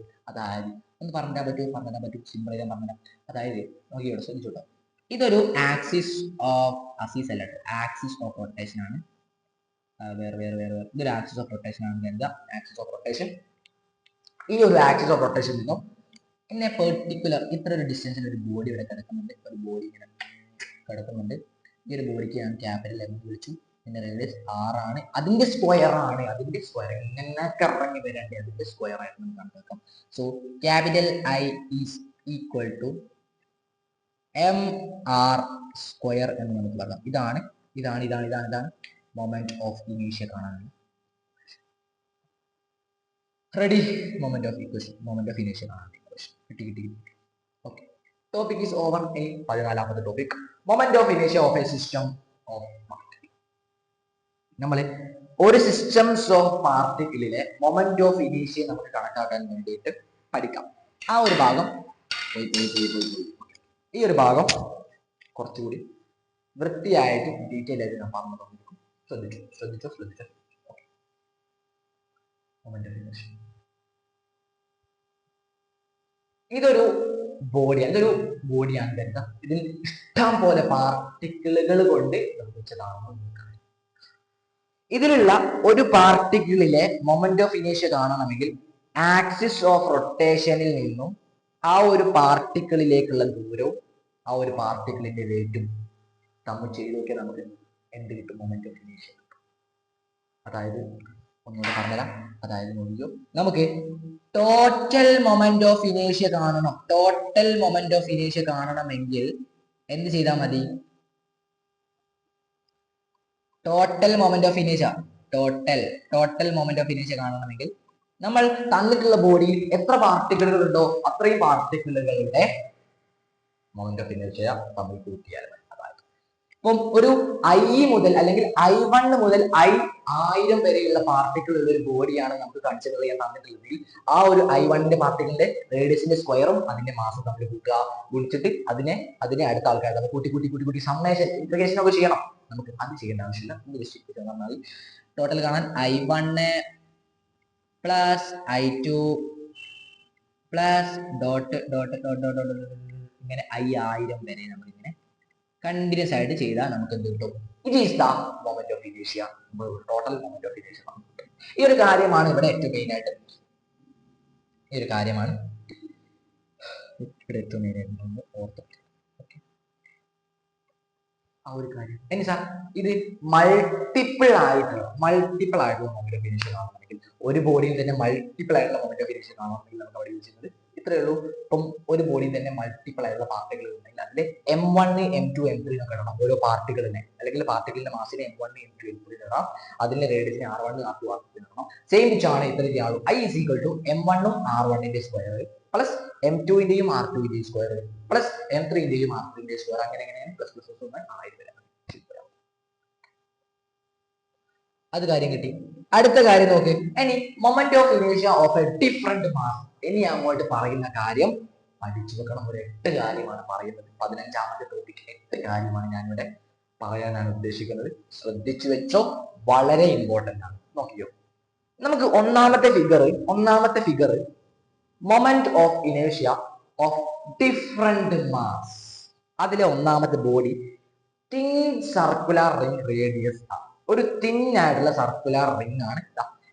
ഒന്ന് പറഞ്ഞാൽ പറ്റും സിമ്പിൾ ആയി പറഞ്ഞാൽ. അതായത് നോക്കി ഇവിടെ ശ്രദ്ധിച്ചോട്ടോ, ഇതൊരു ആക്സിസ് ഓഫ് റൊട്ടേഷൻ ആണ്. വേറെ ഇതൊരു ആക്സിസ് ഓഫ് റൊട്ടേഷൻ ആണ്. എന്താ ആക്സിസ് ഓഫ് റൊട്ടേഷൻ? ഈ ഒരു ആക്സിസ് ഓഫ് റൊട്ടേഷൻ നിന്നും പിന്നെ പെർട്ടിക്കുലർ ഇത്ര ഒരു ഡിസ്റ്റൻസിൽ ഒരു ബോഡി ഇവിടെ കിടക്കുന്നുണ്ട്. ഈ ഒരു ബോഡിക്ക് ഞാൻ ക്യാപിറ്റൽ എം എന്ന് വിളിച്ചു. ഇതിന്റെ റേഡിയസ് 6 ആണ്, അതിന്റെ സ്ക്വയർ ആണ്, അതിന്റെ സ്ക്വയർ ഇങ്ങനെ കറങ്ങി വരണ്ടേ, അതിന്റെ സ്ക്വയർ ആയിട്ട് നമുക്ക് കണക്കാക്കാം. So capital I is equal to M R square എന്ന് നമുക്ക് പറയാം. ഇതാണ് ഇതാണ് ഇതാണ് ഇതാണ് ഇതാണ് മൊമെന്റ് ഓഫ് ഇനീഷ്യ കാണാൻ. Ready? Moment of equation, moment of ഇനീഷ്യ കാണാൻ കിട്ടി കിട്ടി കിട്ടി. Okay, topic is over. 14ാമത്തെ ടോപ്പിക്, മൊമെന്റ് ഓഫ് ഇനീഷ്യ of a system of particle. നമ്മൾ ഒരു സിസ്റ്റംസ് ഓഫ് പാർട്ടിക്കിളിലെ മൊമെന്റ് ഓഫ് ഇനീഷ്യ നമുക്ക് കണക്കാക്കാൻ വേണ്ടിയിട്ട് പഠിക്കാം. ആ ഒരു ഭാഗം ഈ ഒരു ഭാഗം കുറച്ചുകൂടി വൃത്തിയായിട്ട് ഡീറ്റെയിൽ ആയിട്ട് ഞാൻ പറഞ്ഞു തന്നിരിക്കും. ശ്രദ്ധിച്ചോ. മൊമെന്റ് ഓഫ് ഇനീഷ്യ ഇതൊരു ബോഡിയാണ് എന്താ, ഇതിൽ ഇഷ്ടം പോലെ പാർട്ടിക്കിളുകൾ കൊണ്ട് നിർമ്മിച്ചതാണ്. ഇതിലുള്ള ഒരു പാർട്ടിക്കിളിലെ മൊമെന്റ് ഓഫ് ഇനീഷ്യ കാണണമെങ്കിൽ ആക്സിസ് ഓഫ് റൊട്ടേഷനിൽ നിന്നും ആ ഒരു പാർട്ടിക്കിളിലേക്കുള്ള ദൂരവും ആ ഒരു പാർട്ടിക്കിളിന്റെ വെയിറ്റും തമ്മിൽ ചെയ്ത് നോക്കിയാൽ നമുക്ക് എന്ത് കിട്ടും? മൊമെന്റ് ഓഫ് ഇനീഷ്യ. അതായത് ഒന്നുകൂടെ പറഞ്ഞുതരാം. അതായത് നോക്കിയോ, നമുക്ക് ടോട്ടൽ മൊമെന്റ് ഓഫ് ഇനീഷ്യ കാണണം. ടോട്ടൽ മൊമെന്റ് ഓഫ് ഇനീഷ്യ കാണണമെങ്കിൽ എന്ത് ചെയ്താൽ മതി? ടോട്ടൽ മൊമെന്റ് ഓഫ് ഇനീഷ്യ കാണണമെങ്കിൽ നമ്മൾ തന്നിട്ടുള്ള ബോഡിയിൽ എത്ര പാർട്ടിക്കിളുകൾ ഉണ്ടോ അത്രയും പാർട്ടിക്കിളുകളുടെ മൊമെന്റ് ഓഫ് ഇനീഷ്യ തമ്മിൽ കൂട്ടിയാൽ മതി. അതായത് ഇപ്പം ഒരു I മുതൽ അല്ലെങ്കിൽ I1 മുതൽ I1000 വരെയുള്ള പാർട്ടിക്കിൾ ഉള്ള ഒരു ബോഡിയാണ് നമുക്ക് കൺസിഡർ ചെയ്യാൻ തന്നിട്ടുള്ളതെങ്കിൽ ആ ഒരു I1ന്റെ പാർട്ടിക്കിളിന്റെ റേഡിയസിന്റെ സ്ക്വയറും അതിന്റെ മാസും തമ്മിൽ ഗുണിച്ചിട്ട് അതിനെ അടുത്ത ആൾക്കാർ കൂട്ടി സമ്മേഷൻ ഇന്റഗ്രേഷൻ ഒക്കെ ചെയ്യണം. നമുക്ക് അത് ചെയ്യേണ്ട ആവശ്യമില്ല. നന്നായി ടോട്ടൽ കാണാൻ I1 plus I2 plus dot ഇങ്ങനെ I1000 വരെ നമ്മളിങ്ങനെ കണ്ടിന്യൂസ് ആയിട്ട് ചെയ്താൽ നമുക്ക് എന്ത് കിട്ടും? It is the moment of ഇനീഷ്യ, ടോട്ടൽ മൊമെന്റ് ഓഫ് ഇനീഷ്യ. ഈ ഒരു കാര്യമാണ് ഇവിടെ ഏറ്റവും മെയിൻ ആയിട്ട്, ആ ഒരു കാര്യം. ഇനി സാർ ഇത് മൾട്ടിപ്പിൾ ആയിട്ടുള്ള മൊമെന്റ് ഓഫ് ഇനീഷ്യ കാണണമെങ്കിൽ, ഒരു ബോഡിയിൽ തന്നെ മൾട്ടിപ്പിൾ ആയിട്ടുള്ള മൊമെന്റ് ഓഫ് ഇനീഷ്യ കാണണമെങ്കിൽ നമുക്ക് അവിടെ യൂസ് ചെയ്യുന്നത് ഇത്രയേ ഉള്ളൂ. ഇപ്പം ഒരു ബോഡിയിൽ തന്നെ മൾട്ടിപ്പിൾ ആയിട്ടുള്ള പാർട്ടിക്കിൾ ഉണ്ടെങ്കിൽ അതിൽ M1 M2 M3 എന്നൊക്കെ ഇടണം. ഓരോ പാർട്ടിക്കിളിനെ അല്ലെങ്കിൽ പാർട്ടിക്കിളിന്റെ മാസിനെ M1 M2 M3 ഇടണം. അതിന്റെ റേഡിയസിനെ R1 R2 R3 ഇടണം. സെയിം വെച്ചാണ് ഇത്രയും ആളും I is equal to M1 R1ന്റെ സ്ക്വയർ പ്ലസ് M2ന്റെയും R2ന്റെയും സ്ക്വയർ പ്ലസ് M3ന്റെയും R3ന്റെയും സ്ക്വയർ അങ്ങനെ പ്ലസ് 1000 വരെ. അത് കാര്യം കിട്ടി. അടുത്ത കാര്യം നോക്ക്. ഇനി മൊമെന്റ് ഓഫ് ഇനീഷ്യ ഓഫ് എ ഡിഫറെന്റ് മാസ്. ഇനി അങ്ങോട്ട് പറയുന്ന കാര്യം പഠിച്ചു വെക്കണം. ഒരു 8 കാര്യമാണ് പറയുന്നത്. 15ാമത്തെ ടോപ്പിക് 8 കാര്യമാണ് ഞാനിവിടെ പറയാനാണ് ഉദ്ദേശിക്കുന്നത്. ശ്രദ്ധിച്ചു വെച്ചോ, വളരെ ഇമ്പോർട്ടന്റ് ആണ്. നോക്കിയോ, നമുക്ക് ഒന്നാമത്തെ ഫിഗർ മൊമെന്റ് ഓഫ് ഇനേഷ്യ ഓഫ് ഡിഫറെന്റ് മാസ്. അതിലെ ഒന്നാമത്തെ body thin circular ring radius. ഒരു തിൻ ആയിട്ടുള്ള സർക്കുലർ റിംഗ് ആണ്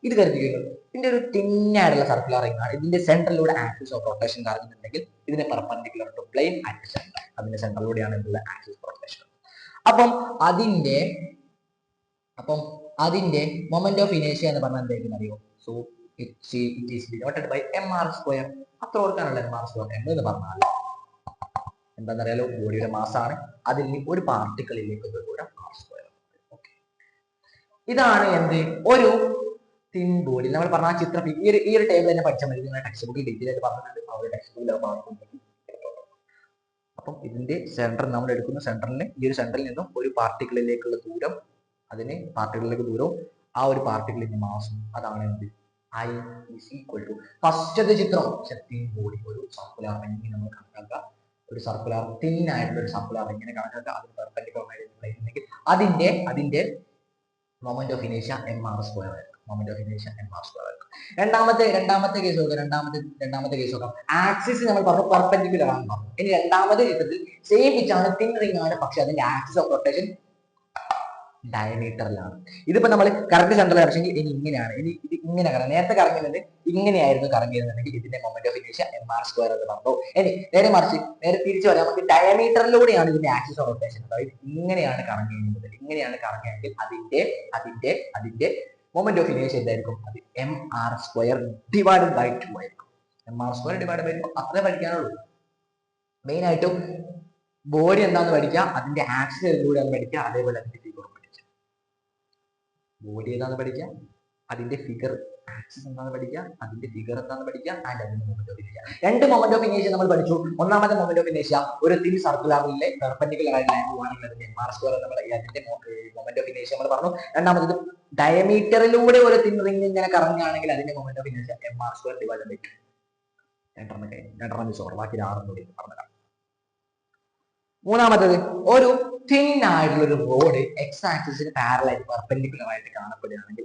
ഇത് കരുതിക്കുന്നത്. ഇതിന്റെ ഒരു തിൻ ആയിട്ടുള്ള സർക്കുലർ റിംഗ് ആണ്. ഇതിന്റെ സെൻട്രലിലൂടെ ആക്സിസ് ഓഫ് റൊട്ടേഷൻ കറങ്ങുന്നുണ്ടെങ്കിൽ ഇതിനെ perpendicular to plane at centre. അതിന്റെ സെൻട്രലിലൂടെയാണ് എന്നുള്ള ആക്സിസ് ഓഫ് റൊട്ടേഷൻ. അപ്പം അതിന്റെ മൊമെന്റ് ഓഫ് ഇനേഷ്യ എന്ന് പറഞ്ഞാൽ എന്തായിരിക്കും അറിയോ? So it is denoted by mr square. അത്ര ഓർക്കാനുള്ള mr സ്ക്വയർ എന്ന് പറഞ്ഞാൽ എന്താണെന്നറിയാലോ? ബോഡിയുടെ മാസ് ആണ്. അതിൽ ഒരു പാർട്ടിക്കിളിലേക്ക് ദൂരം r സ്ക്വയർ. ഇതാണ് എന്ത് ഒരു തിൻ ബോഡി. നമ്മൾ പറഞ്ഞ ചിത്രം ഈ ഒരു ടേബിൾ തന്നെ പഠിച്ചാൽ മതി. നിങ്ങളുടെ ടെക്സ്റ്റ് ബുക്കിൽ ഡീറ്റെയിൽ ആയിട്ട് പറഞ്ഞിട്ടുണ്ട്. അവരുടെ ടെക്സ്റ്റ് ബുക്കിൽ അപ്പം ഇതിന്റെ സെന്റർ നമ്മൾ എടുക്കുന്ന സെന്ററിന് ഈ ഒരു സെന്ററിൽ നിന്നും ഒരു പാർട്ടിക്കിളിലേക്കുള്ള ദൂരം, അതിന് പാർട്ടിക്കിളിലേക്ക് ദൂരവും ആ ഒരു പാർട്ടിക്കിളിന്റെ മാസും, അതാണ് എന്ത് I is equal to ഫസ്റ്റത്തെ ചിത്രം തിൻ ബോഡി. ഒരു സർക്കുലർ റിംഗ് നമ്മൾ കണക്കാക്കുക. ഒരു സർക്കുലർ തിൻ ആയിട്ടുള്ള ഒരു സർക്കുലർ റിംഗിനെ കണക്കാക്കുക. അതിന് പെർപെൻഡിക്കുലർ ആയിട്ട് അതിന്റെ മൊമെന്റ് ഓഫ് ഇനേഷ്യ mr സ്ക്വയർ ആയിരിക്കും. മൊമെന്റ് ഓഫ് ഇനേഷ്യ mr സ്ക്വയർ ആയിരിക്കും. രണ്ടാമത്തെ കേസ് നോക്കാം. രണ്ടാമത്തെ കേസ് നോക്കാം. ആക്സിസ് നമ്മൾ പറഞ്ഞു പെർപെൻഡിക്കുലർ ആണെന്ന് പറഞ്ഞു. ഇനി രണ്ടാമത്തെ ചിത്രത്തിൽ സെയിം പിച്ചാണ്, തിൻ റിംഗ് ആണ്, പക്ഷെ അതിന്റെ ആക്സിസ് ഓഫ് റൊട്ടേഷൻ ഡയമീറ്ററിലാണ്. ഇതിപ്പോ നമ്മൾ കറക്റ്റ് സെൻട്രൽ ഡയറക്ഷനിൽ ഇനി ഇങ്ങനെയാണ്, ഇനി ഇത് ഇങ്ങനെ കറങ്ങി, നേരത്തെ കറങ്ങിയത് ഇങ്ങനെയായിരുന്നു കറങ്ങിയിരുന്നുണ്ടെങ്കിൽ ഇതിന്റെ മൊമെന്റ് ഓഫ് ഇനേഷ്യ mr² എന്ന് പറഞ്ഞു. ഇനി നേരെ മറിച്ച് നേരെ തിരിച്ചു പറയാം, നമുക്ക് ഡയമീറ്ററിലൂടെയാണ് ഇതിന്റെ ആക്സിസ് ഓഫ് റൊട്ടേഷൻ, അതായത് ഇങ്ങനെയാണ് കറങ്ങിയത്, ഇങ്ങനെയാണ് കറങ്ങിയെങ്കിൽ അതിന്റെ മൊമെന്റ് ഓഫ് ഇനേഷ്യ എന്തായിരിക്കും? അത് mr² ഡിവൈഡഡ് ബൈ 2 ആയിരിക്കും. mr² ഡിവൈഡഡ് ബൈ 2 അത്രേ പഠിക്കാനുള്ളൂ. മെയിൻ ആയിട്ടും ബോഡി എന്താന്ന് പഠിക്കുക, അതിന്റെ ആക്സിസ് എന്തുകൂടെയാണ് പഠിക്കുക, അതേപോലെ അതിന്റെ ഫിഗറും പഠിക്കുക. ബോഡി ഏതാന്ന് പഠിക്കുക, അതിന്റെ ഫിഗർ ആക്സിസ് എന്താന്ന് പഠിക്കുക, അതിന്റെ ഫിഗർ എന്താന്ന് പഠിക്കുക, ആൻഡ് അതിന്റെ മൊമെന്റ് ഓഫ് ഇനേഷ്യ. രണ്ട് മൊമെന്റ് ഓഫ് ഇനേഷ്യ നമ്മൾ പഠിച്ചു. ഒന്നാമത്തെ മൊമെന്റ് ഓഫ് ഇനേഷ്യ ഒരു തിൻ സർക്കുലറിലെ പെർപെൻഡിക്കുലർ ആയി ലൈൻ പോവാണെങ്കിൽ അതിന്റെ mr² നമ്മൾ അതിന്റെ മൊമെന്റ് ഓഫ് ഇനേഷ്യ നമ്മൾ പറഞ്ഞു. രണ്ടാമത് ഡയമീറ്ററിലൂടെ ഒരു തിൻ റിംഗ് ഇങ്ങനെ കറങ്ങുകയാണെങ്കിൽ അതിന്റെ മൊമെന്റ് ഓഫ് ഇനേഷ്യ mr² ഡിവൈഡഡ് ബൈ 2. രണ്ടെണ്ണം മിസ് ഓവർ, ബാക്കി 6 കൂടി പറഞ്ഞുതരാം. മൂന്നാമത്തത് ഒരു തിൻ ആയിട്ടുള്ള ഒരു റോഡ് എക്സ് ആക്സിസിന് പാരലായിട്ട് പെർപെൻഡിക്കുലർ ആയിട്ട് കാണപ്പെടുകയാണെങ്കിൽ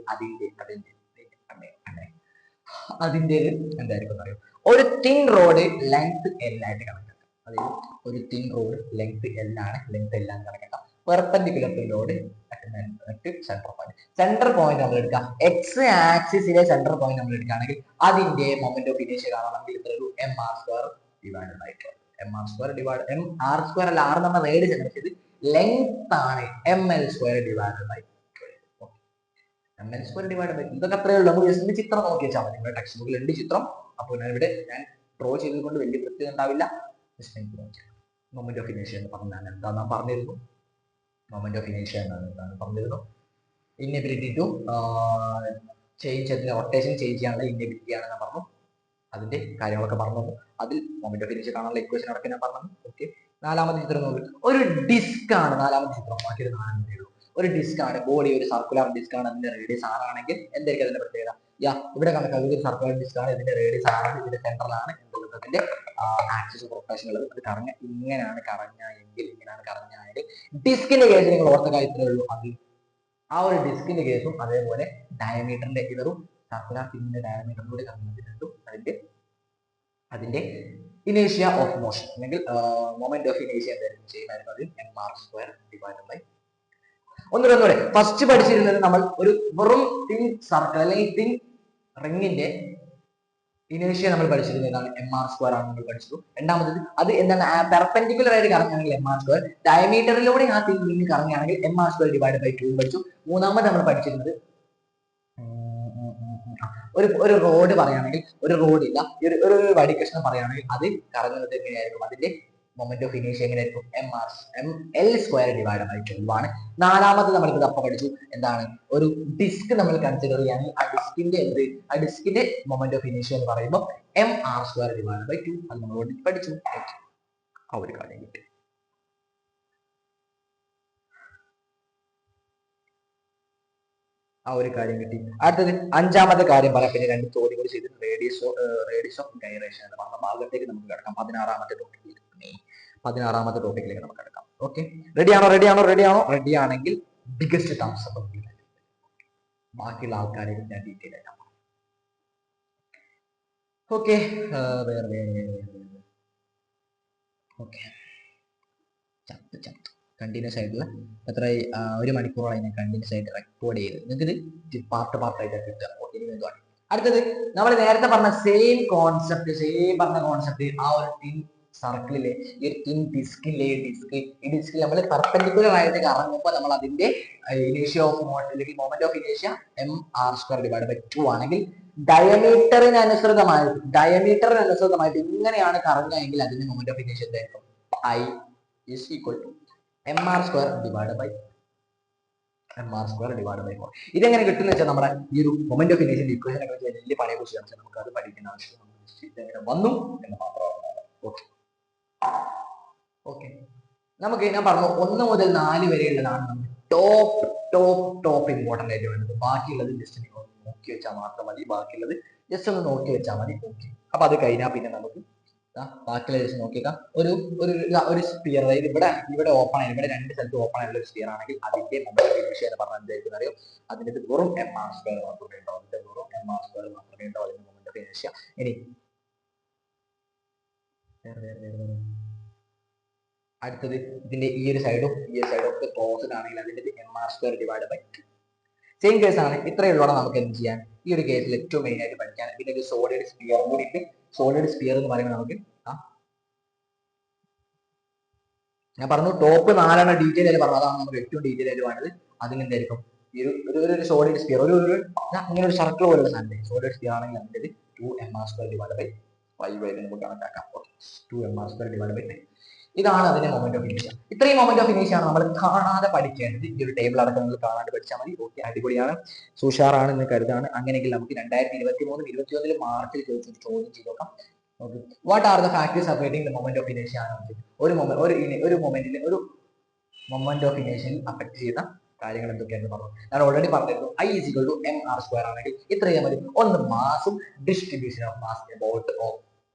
അതിന്റെ എന്തായിരിക്കും അറിയോ? ഒരു തിൻ റോഡ് ലെങ്ത് L ആയിട്ട് കണക്കാക്കാം. അതായത് ഒരു തിൻ റോഡ് ലെങ്ത് L ആണ്, ലെങ്ത് L ആണ് കണക്കാക്കാം. Perpendicular to load centre point നമ്മൾ എടുക്കാം. എക്സ് ആക്സിസിലെ സെന്റർ പോയിന്റ് നമ്മൾ എടുക്കുകയാണെങ്കിൽ അതിന്റെ മൊമെന്റ് ഓഫ് ഇനേഷ്യ കാണണമെങ്കിൽ ഇത്ര ഒരു mr² divided by 2. mr² divide mr² അല്ല, r നമ്മൾ റേഡിയസ് എടുത്തത് ലെങ്ത് ആണ്, ml² divided by 12. ml² divided by, ഇതൊക്കെ അത്രയേ ഉള്ളൂ. നമുക്ക് ജസ്റ്റ് ചിത്രം നോക്കി വെച്ചാൽ മതി. നിങ്ങളുടെ ടെക്സ്റ്റ് ബുക്കിൽ ഉണ്ട് ചിത്രം. അപ്പോൾ ഞാൻ ഡ്രോ ചെയ്തുകൊണ്ട് വലിയ പ്രത്യേകത ഉണ്ടാവില്ല. മൊമെന്റ് ഓഫ് ഇനേഷ്യ എന്ന് പറഞ്ഞാൽ എന്താ നാം പറഞ്ഞിരുന്നു? മൊമെന്റ് ഓഫ് ഇനേഷ്യ എന്താണ് പറഞ്ഞിരുന്നു? ഇന്നബിലിറ്റി ടു ചേഞ്ച്, അതിന്റെ റൊട്ടേഷൻ ചേഞ്ച് ചെയ്യാനുള്ള ഇന്നബിലിറ്റി ആണെന്ന് പറഞ്ഞു. അതിന്റെ കാര്യങ്ങളൊക്കെ പറഞ്ഞു. അതിൽ മൊമെന്റ് ഓഫ് ഇനേഷ്യ കാണാനുള്ള ഇക്വേഷൻ അടക്കം ഞാൻ പറഞ്ഞു. ഓക്കെ, നാലാമത്തെ ചിത്രം നോക്കി. ഒരു ഡിസ്ക് ആണ് നാലാമത്തെ ചിത്രം. ബാക്കി ഒരു 4 ഉള്ളൂ. ഒരു ഡിസ്ക് ആണ്, ബോഡി ഒരു സർക്കുലർ ഡിസ്ക് ആണ്, അതിന്റെ റേഡിയസ് 6 ആണെങ്കിൽ എന്തായിരിക്കും അതിന്റെ പ്രത്യേകത? ഇവിടെ കണക്കാക്കുക ഒരു സർക്കുലർ ഡിസ്ക് ആണ്, ഇതിന്റെ റേഡിയസ് 6 ആണ്, ഇതിന്റെ സെന്ററിലാണ് അതിന്റെ ആക്സിസ് ഓഫ് റൊട്ടേഷൻ ഉള്ളത്. അത് ഇങ്ങനെയാണ് കറങ്ങായെങ്കിൽ ഡിസ്കിന്റെ കേസ് നിങ്ങൾ ഓർത്ത കാര്യത്തിലേ ഉള്ളൂ. അത് ആ ഒരു ഡിസ്കിന്റെ കേസും അതേപോലെ ഡയമീറ്ററിന്റെ ഇതറും സർക്കുലർ തിന്നിന്റെ ഡയമീറ്ററിലൂടെ കറങ്ങുന്നതിനും അതിന്റെ ഇനേഷ്യ ഓഫ് മോഷൻ അല്ലെങ്കിൽ മൊമെന്റ് ഓഫ് ഇനേഷ്യ എന്തായിരിക്കും ചെയ്യുന്നതായിരുന്നു? അത് mr² ഡിവൈഡഡ് ബൈ. ഒന്നുകൂടെ ഫസ്റ്റ് പഠിച്ചിരുന്നത് നമ്മൾ ഒരു വെറും തിൻ സർക്കിൾ അല്ലെങ്കിൽ തിൻ റിങ്ങിന്റെ ഇനേഷ്യ നമ്മൾ പഠിച്ചിരുന്നതാണ് mr² ആണ് നമ്മൾ പഠിച്ചത്. രണ്ടാമത് അത് എന്താണ്? പെർപെൻഡിക്കുലർ ആയിട്ട് കറങ്ങുകയാണെങ്കിൽ mr², ഡയമീറ്ററിലൂടെ ആ തിൻ റിംഗ് കറങ്ങുകയാണെങ്കിൽ mr² ഡിവൈഡഡ് ബൈ 2 പഠിച്ചു. മൂന്നാമത് നമ്മൾ പഠിച്ചിരുന്നത് ഒരു റോഡ് പറയുകയാണെങ്കിൽ, ഒരു റോഡില്ല, ഒരു വടി കഷ്ണം പറയുകയാണെങ്കിൽ അത് കറങ്ങുന്നത് എങ്ങനെയായിരിക്കും? അതിന്റെ മൊമെന്റ് ഓഫ് ഇനേഷ്യ എങ്ങനെയായിരിക്കും? ml² ഡിവൈഡ് ബൈ 12 ആണ്. നാലാമത് നമ്മൾ ഇത് അപ്പൊ പഠിച്ചു എന്താണ്? ഒരു ഡിസ്ക് നമ്മൾ കൺസിഡർ ചെയ്യുകയാണെങ്കിൽ ആ ഡിസ്കിന്റെ മൊമെന്റ് ഓഫ് ഇനേഷ്യ എന്ന് പറയുമ്പോൾ mr² ഡിവൈഡ് ബൈ 2. അത് നമ്മൾ പഠിച്ചു. ആ ഒരു കാര്യം കിട്ടി. അടുത്തത് അഞ്ചാമത്തെ കാര്യം പറയാം. പിന്നെ 2 ചോദ്യങ്ങൾ ചെയ്ത് റേഡിയസ് ഓഫ് ഗൈറേഷൻ എന്ന് പറഞ്ഞ ഭാഗത്തേക്ക് നമുക്ക് കിടക്കാം. 16ാമത്തെ ടോപ്പിക്കിലേക്ക് നമുക്ക് കിടക്കാം. ഓക്കെ, റെഡി ആണെങ്കിൽ ബിഗസ്റ്റ് തംസ് അപ്പ്. ബാക്കിയുള്ള ആൾക്കാരെ ഞാൻ ഡീറ്റെയിൽ ആക്കാം. ഓക്കെ, ഓക്കെ, കണ്ടിന്യൂസ് ആയിട്ടുള്ള എത്ര 1 മണിക്കൂറോളം ഞാൻ കണ്ടിന്യൂസ് ആയിട്ട് റെക്കോർഡ് ചെയ്ത് നിങ്ങൾക്ക് ഇത് പാർട്ടായിട്ട് കിട്ടുക. ഓക്കെ, അടുത്തത് നമ്മൾ നേരത്തെ പറഞ്ഞ സെയിം കോൺസെപ്റ്റ് ആ ഒരു തിൻ സർക്കിളിലെ ഈ ഒരു തിൻ ഡിസ്കിലെ ഈ ഡിസ്കിൽ നമ്മൾ പെർപെൻഡിക്കുലർ ആയിട്ട് കറങ്ങുമ്പോൾ നമ്മൾ അതിന്റെ ഇനേഷ്യ ഓഫ് അല്ലെങ്കിൽ മൊമെന്റ് ഓഫ് ഇനേഷ്യ mr² ഡിവൈഡ് ബൈ 2 ആണെങ്കിൽ ഡയമീറ്ററിന് അനുസൃതമായിട്ട് ഇങ്ങനെയാണ് കറങ്ങുകയെങ്കിൽ അതിന്റെ മൊമെന്റ് ഓഫ് ഇനേഷ്യ എന്തായിരിക്കും? I is equal to mr² divide by 4. ഇതെങ്ങനെ കിട്ടുന്ന വെച്ചാൽ നമ്മുടെ ഈ ഒരു മൊമെന്റ് ഓഫ് ഇനേഷ്യന്റെ ഇക്വേഷൻ ഒക്കെ വലിയ പണിയെ കുറിച്ച് നമുക്ക് അത് പഠിക്കേണ്ട ആവശ്യം ഇതെങ്ങനെ വന്നു എന്ന് മാത്രമാണ്. ഓക്കെ, നമുക്ക് ഞാൻ പറഞ്ഞു 1 മുതൽ 4 വരെയുള്ളതാണ് നമ്മൾ ടോപ്പ് ഇമ്പോർട്ടന്റ് ആയിട്ട് വേണ്ടത്. ബാക്കിയുള്ളത് ജസ്റ്റ് നിങ്ങൾ നോക്കി വെച്ചാൽ മാത്രം മതി. ഓക്കെ, അപ്പൊ അത് കഴിഞ്ഞാൽ പിന്നെ നമുക്ക് ബാക്കിയുള്ള ജസ്റ്റ് നോക്കിയേക്കാം. ഒരു സ്പിയർ, അതായത് ഇവിടെ ഓപ്പൺ ആയി, ഇവിടെ 2 സ്ഥലത്ത് ഓപ്പൺ ആയിട്ടുള്ള ഒരു സ്പിയർ ആണെങ്കിൽ അതിന്റെ മൊമെന്റ് ഓഫ് ഇനേഷ്യ എന്ന് പറഞ്ഞാൽ എന്തായിരിക്കും അറിയോ? അതിന്റെ വെറും mr² മാത്രമേ ഉണ്ടാവും. അതിന്റെ മൊമെന്റ് ഓഫ് ഇനേഷ്യ. ഇനി അടുത്തത് ഇതിന്റെ ഈ ഒരു സൈഡും ഒക്കെ ക്ലോസ്ഡ് ആണെങ്കിൽ അതിന്റെ mr² divide by same case ആണ്. ഇത്രയേ ഉള്ളൂ നമുക്ക് എന്ത് ചെയ്യാൻ ഈ ഒരു കേസിൽ ഏറ്റവും മെയിൻ ആയിട്ട് പഠിക്കാൻ. പിന്നെ ഒരു സോളിഡ് സ്പിയർ കൂടി ഉണ്ട്. സോളിഡ് സ്പിയർ എന്ന് പറയുമ്പോൾ നമുക്ക് ഞാൻ പറഞ്ഞു ടോപ്പ് 4 ഡീറ്റെയിൽ ആയിട്ട് പറഞ്ഞു, അതാണ് നമുക്ക് ഏറ്റവും ഡീറ്റെയിൽ ആയിട്ട് വേണ്ടത്. അതിന് എന്തായിരിക്കും ഈ ഒരു സോളിഡ് സ്പിയർ ഇങ്ങനെ ഒരു സർക്കിൾ പോലുള്ള സാധനം സോളിഡ് സ്പിയർ ആണെങ്കിൽ അതിന്റെ 2mr² ഡിവൈഡ് ബൈ 5 നമുക്ക് കണക്കാക്കാം. 2mr² ഡിവൈഡ് ബൈ 5 ഇതാണ് അതിന്റെ മൊമെന്റ് ഓഫ് ഇനേഷ്യ. ഇത്രയും മൊമെന്റ് ഓഫ് ഇനേഷ്യ ആണ് നമ്മൾ കാണാതെ പഠിക്കേണ്ടത്. ഈ ഒരു ടേബിൾ അടക്കം നിങ്ങൾ കാണാതെ പഠിച്ചാൽ മതി. ഓക്കെ, അടിപൊളിയാണ്, സുഷാറാണ് എന്ന് കരുതാണ്. അങ്ങനെയെങ്കിൽ നമുക്ക് 2023-2021 മാർച്ചിൽ ചോദിച്ചൊരു ചോദ്യം ചെയ്ത് നോക്കാം. Okay, what are the factors affecting the moment of ഇനേഷ്യ ആണ് ഒരു മൊമെന്റ് ഓഫ് ഇനേഷ്യയിൽ അഫക്ട് ചെയ്യുന്ന കാര്യങ്ങൾ എന്തൊക്കെയാണെന്ന് പറഞ്ഞു. ഞാൻ ഓൾറെഡി പറഞ്ഞിരുന്നു I = mr² ആണെങ്കിൽ ഇത്രയും മതി. ഒന്ന് മാസും distribution of mass about of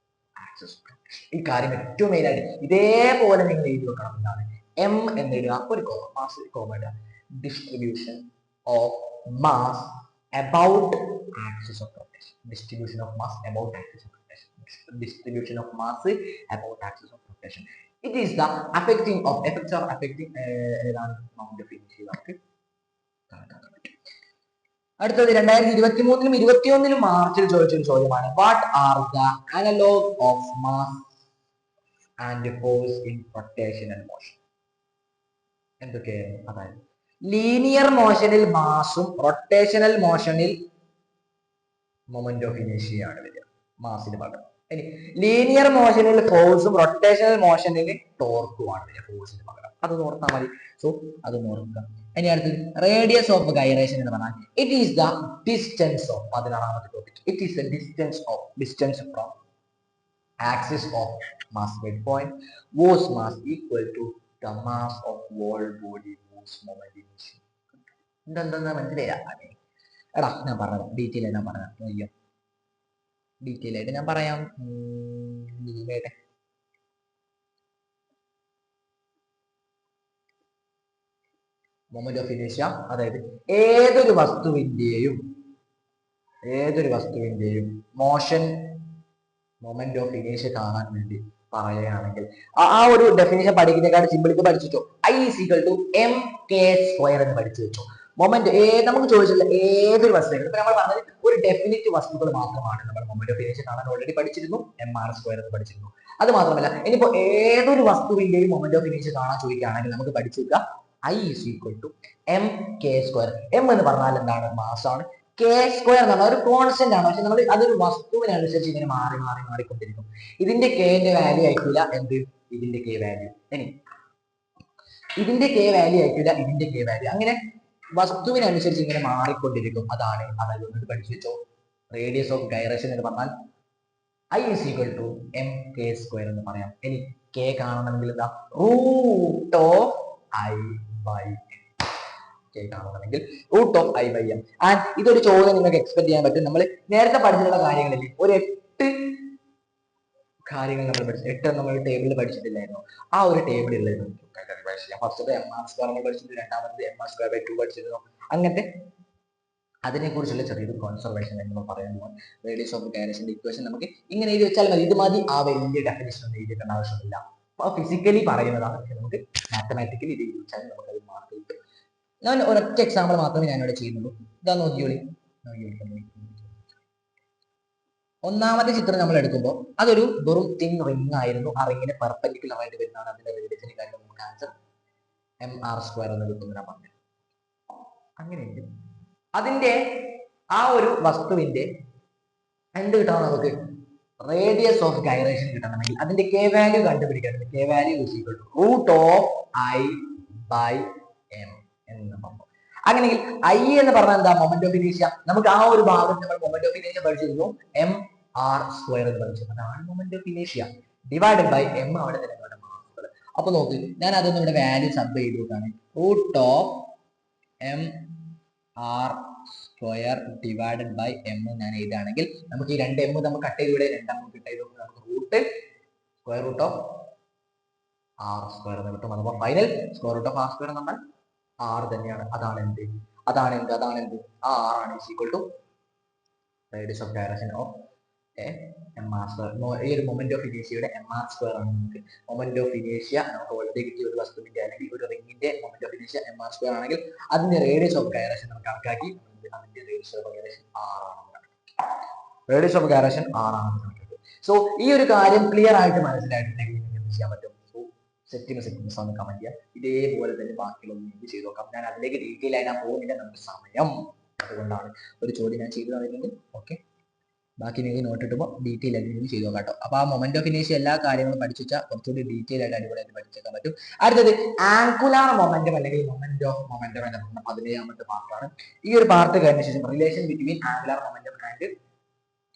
axis. ഈ കാര്യം ഏറ്റവും മെയിൻ ആയിട്ട് ഇതേപോലെ നിങ്ങൾ എഴുതി വെക്കണം. എന്താണ് m എന്നിടുക, ഒരു മാസ് കോമ ഇടുക, distribution of mass about axis of rotation. Distribution of mass about axis of rotation. Distribution of mass about axis of rotation. It is the affecting of effects of affecting ഏതാണ് moment of ഇനേഷ്യ നമുക്ക് കണക്കാക്കാൻ പറ്റും. അടുത്തത് 2023-2021 മാർച്ചിൽ ചോദിച്ചൊരു ചോദ്യമാണ്. What are the analogue of mass and force in rotational motion? എന്തൊക്കെയായിരുന്നു? അതായത് ലീനിയർ മോഷനിൽ മാസും റൊട്ടേഷണൽ മോഷനിൽ മൊമെന്റ് ഓഫ് ഇനേഷ്യയാണ് വരിക, മാസിന് പകരം. ഇനി ലീനിയർ മോഷനിൽ ഫോഴ്സും റൊട്ടേഷണൽ മോഷനിൽ ടോർക്കുമാണ് വരിക, ഫോഴ്സിന് പകരം. അത് ഓർത്താൽ മതി. സോ അത് ഓർക്കുക. ഇനി അടുത്തത് റേഡിയസ് ഓഫ് ഗൈറേഷൻ എന്ന് പറഞ്ഞാൽ it is the distance of 16ാമത്തെ topic. It is the distance from axis of mass mid point whose mass equal to the mass of whole body whose moment initial. എന്താ മനസ്സിലായ? എടാ ഞാൻ പറഞ്ഞത് detail ആയിട്ട് ഞാൻ പറയാം. മൊമെന്റ് ഓഫ് ഇനേഷ്യ അതായത് ഏതൊരു വസ്തുവിന്റെയും മോഷൻ മൊമെന്റ് ഓഫ് ഇനേഷ്യ കാണാൻ വേണ്ടി പറയുകയാണെങ്കിൽ ആ ഒരു ഡെഫിനിഷൻ പഠിക്കുന്നതിനേക്കാൾ സിമ്പിൾ ഇത് പഠിച്ചു. I = mk² എന്ന് പഠിച്ചു വെച്ചോ. മൊമെന്റ് നമുക്ക് ചോദിച്ചില്ല ഏതൊരു വസ്തു. ഇപ്പൊ നമ്മൾ പറഞ്ഞത് ഒരു ഡെഫിനിറ്റ് വസ്തുക്കൾ മാത്രമാണ് നമ്മൾ മൊമെന്റ് ഓഫ് ഇനേഷ്യ കാണാൻ ഓൾറെഡി പഠിച്ചിരുന്നു, mr² എന്ന് പഠിച്ചിരുന്നു. അത് മാത്രമല്ല ഇനിയിപ്പോ ഏതൊരു വസ്തുവിന്റെയും മൊമെന്റ് ഓഫ് ഇനേഷ്യ കാണാൻ ചോദിക്കുകയാണെങ്കിൽ നമുക്ക് പഠിച്ചു വെക്കുക I = mk². m എന്ന് പറഞ്ഞാൽ എന്താണ്? മാസ് ആണ്. k² എന്ന് പറഞ്ഞാൽ ഒരു കോൺസ്റ്റന്റ് ആണ്. പക്ഷെ നമ്മൾ അതൊരു വസ്തുവിനനുസരിച്ച് ഇങ്ങനെ മാറിക്കൊണ്ടിരിക്കും. ഇതിന്റെ k ന്റെ വാല്യൂ ആയിട്ടില്ല എന്ത്? ഇതിന്റെ k വാല്യൂ. ഇനി ഇതിന്റെ k വാല്യൂ ആയിട്ടില്ല ഇതിന്റെ k വാല്യൂ. അങ്ങനെ വസ്തുവിനനുസരിച്ച് ഇങ്ങനെ മാറിക്കൊണ്ടിരിക്കും. അതാണ് അതായത് പഠിച്ചു വെച്ചോ. റേഡിയസ് ഓഫ് ഗൈറേഷൻ എന്ന് പറഞ്ഞാൽ I = mk² എന്ന് പറയാം. ഇനി k കാണണമെങ്കിൽ എന്താ? √I/m. കാണണമെങ്കിൽ √I/m. ആൻഡ് ഇതൊരു ചോദ്യം നിങ്ങൾക്ക് എക്സ്പെക്ട് ചെയ്യാൻ പറ്റും. നമ്മൾ നേരത്തെ പഠിച്ചിട്ടുള്ള കാര്യങ്ങളിൽ ഒരു 8 കാര്യങ്ങൾ നമ്മൾ ടേബിളിൽ പഠിച്ചിട്ടില്ലായിരുന്നു. ആ ഒരു ടേബിളിൽ ഫസ്റ്റത്തെ mr² പഠിച്ചിട്ടുണ്ട്, രണ്ടാമത് mr²/2 പഠിച്ചിരുന്നു. അങ്ങനത്തെ അതിനെ കുറിച്ചുള്ള ചെറിയൊരു കോൺസർവേഷൻ നമ്മൾ പറയാൻ പോകും. റേഡിയസ് ഓഫ് ഗൈറേഷന്റെ ഇക്വേഷൻ നമുക്ക് ഇങ്ങനെ എഴുതി വെച്ചാൽ മതി. ഇത് മതി. ആ വലിയ ഡെഫിനിഷൻ ഒന്നും എഴുതിക്കേണ്ട ആവശ്യമില്ല. ഫിസിക്കലി പറയുന്നതാണ്. പക്ഷെ നമുക്ക് മാത്തമാറ്റിക്കലി ഇത് ചോദിച്ചാൽ നമുക്ക് അത് മാർക്ക് കിട്ടും. ഞാൻ ഒരൊറ്റ എക്സാമ്പിൾ മാത്രമേ ഞാനിവിടെ ചെയ്യുന്നുള്ളൂ. ഇതാ നോക്കിയോളി. ഒന്നാമത്തെ ചിത്രം നമ്മൾ എടുക്കുമ്പോൾ അതൊരു വെറും തിൻ റിംഗ് ആയിരുന്നു. ആ റിങ്ങിന് പെർപെൻഡിക്കുലർ ആയിട്ട് വരുന്നതാണ് അതിന്റെ റേഡിയസിന് കാര്യം നമുക്ക് ആൻസർ mr² എന്ന് കിട്ടുന്ന പറഞ്ഞു. അങ്ങനെയുണ്ട്. അതിന്റെ ആ ഒരു വസ്തുവിന്റെ എന്ത് കിട്ടണം? നമുക്ക് റേഡിയസ് ഓഫ് ഗൈറേഷൻ കിട്ടണമെങ്കിൽ അതിന്റെ k വാല്യൂ കണ്ടുപിടിക്കണം. k വാല്യൂ √I/m എന്ന് പറഞ്ഞു. അങ്ങനെയെങ്കിൽ I എന്ന് പറഞ്ഞാൽ എന്താ? മൊമെന്റ് ഓഫ് ഇനേഷ്യ. നമുക്ക് ആ ഒരു ഭാഗത്ത് നമ്മൾ മൊമെന്റ് ഓഫ് ഇനേഷ്യ പഠിച്ചിരുന്നു, mr² എന്ന് പഠിച്ചു. അതാണ് മൊമെന്റ് ഓഫ് ഇനേഷ്യ ഡിവൈഡഡ് ബൈ m. അവിടെ തന്നെ മാസുകൾ. അപ്പൊ നോക്ക്, ഞാൻ അതൊന്നും ഇവിടെ വാല്യൂ സബ് ചെയ്തിട്ടാണ് √mr² ഡിവൈഡഡ് ബൈ m ഞാൻ എഴുതുകയാണെങ്കിൽ നമുക്ക് ഈ 2m നമ്മൾ കട്ട് ചെയ്ത് രണ്ടാമത് കിട്ടും. നമുക്ക് √r² എന്ന് കിട്ടും. അഥവാ ഫൈനൽ √r² എന്ന് പറഞ്ഞാൽ r തന്നെയാണ്. അതാണ് എന്ത്? ആ r ആണ് equal to radius of gyration of M R square. ഈ ഒരു മൊമെന്റ് ഓഫ് ഇനേഷ്യയുടെ എം ആർ സ്ക്വയർ ആണ് നമുക്ക് മൊമെന്റ് ഓഫ് ഇനേഷ്യ നമുക്ക് ഓൾറെഡി കിട്ടിയ ഒരു വസ്തുവിന്റെ അല്ലെങ്കിൽ ഒരു റിംഗിന്റെ മൊമെന്റ് ഓഫ് ഇനേഷ്യ എം ആർ സ്ക്വയർ ആണെങ്കിൽ അതിന്റെ റേഡിയസ് ഓഫ് ഗൈറേഷൻ നമുക്ക് കണക്കാക്കി അതിന്റെ റേഡിയസ് ഓഫ് ഗൈറേഷൻ ആറാണ്. റേഡിയസ് ഓഫ് ഗൈറേഷൻ ആറാണ്. സോ ഈ ഒരു കാര്യം ക്ലിയർ ആയിട്ട് മനസ്സിലായിട്ടുണ്ടെങ്കിൽ നിങ്ങൾക്ക് എന്ത് ചെയ്യാൻ പറ്റും? സെറ്റിംഗ്സ് ഒന്ന് കമന്റ് ചെയ്യാം. ഇതേപോലെ തന്നെ ബാക്കിയുള്ളതൊന്നും എന്ത് ചെയ്ത് നോക്കാം. ഞാൻ അതിലേക്ക് ഡീറ്റെയിൽ ആയി ഞാൻ പോകുന്നില്ല, നമുക്ക് സമയം, അതുകൊണ്ടാണ് ഒരു ചോദ്യം ഞാൻ ചെയ്തു തന്നിട്ടുണ്ട്. ഓക്കെ, ബാക്കി നിങ്ങൾക്ക് നോട്ട് ഇട്ടുമ്പോൾ ഡീറ്റെയിൽ ആയിട്ട് നിങ്ങൾക്ക് ചെയ്തു നോക്കാം കേട്ടോ. അപ്പോൾ ആ മൊമെന്റ് ഓഫ് ഇനേഷ്യ എല്ലാ കാര്യങ്ങളും പഠിച്ചു വെച്ചാൽ കുറച്ചുകൂടി ഡീറ്റെയിൽ ആയിട്ട് അടിപൊളിയായിട്ട് പഠിച്ചേക്കാൻ പറ്റും. അടുത്തത് ആംഗുലാർ മൊമെന്റം അല്ലെങ്കിൽ മൊമെന്റ് ഓഫ് മൊമെന്റം എന്ന് പറഞ്ഞ 17ാമത്തെ പാർട്ടാണ്. ഈ ഒരു പാർട്ട് കഴിഞ്ഞ ശേഷം relation between angular momentum and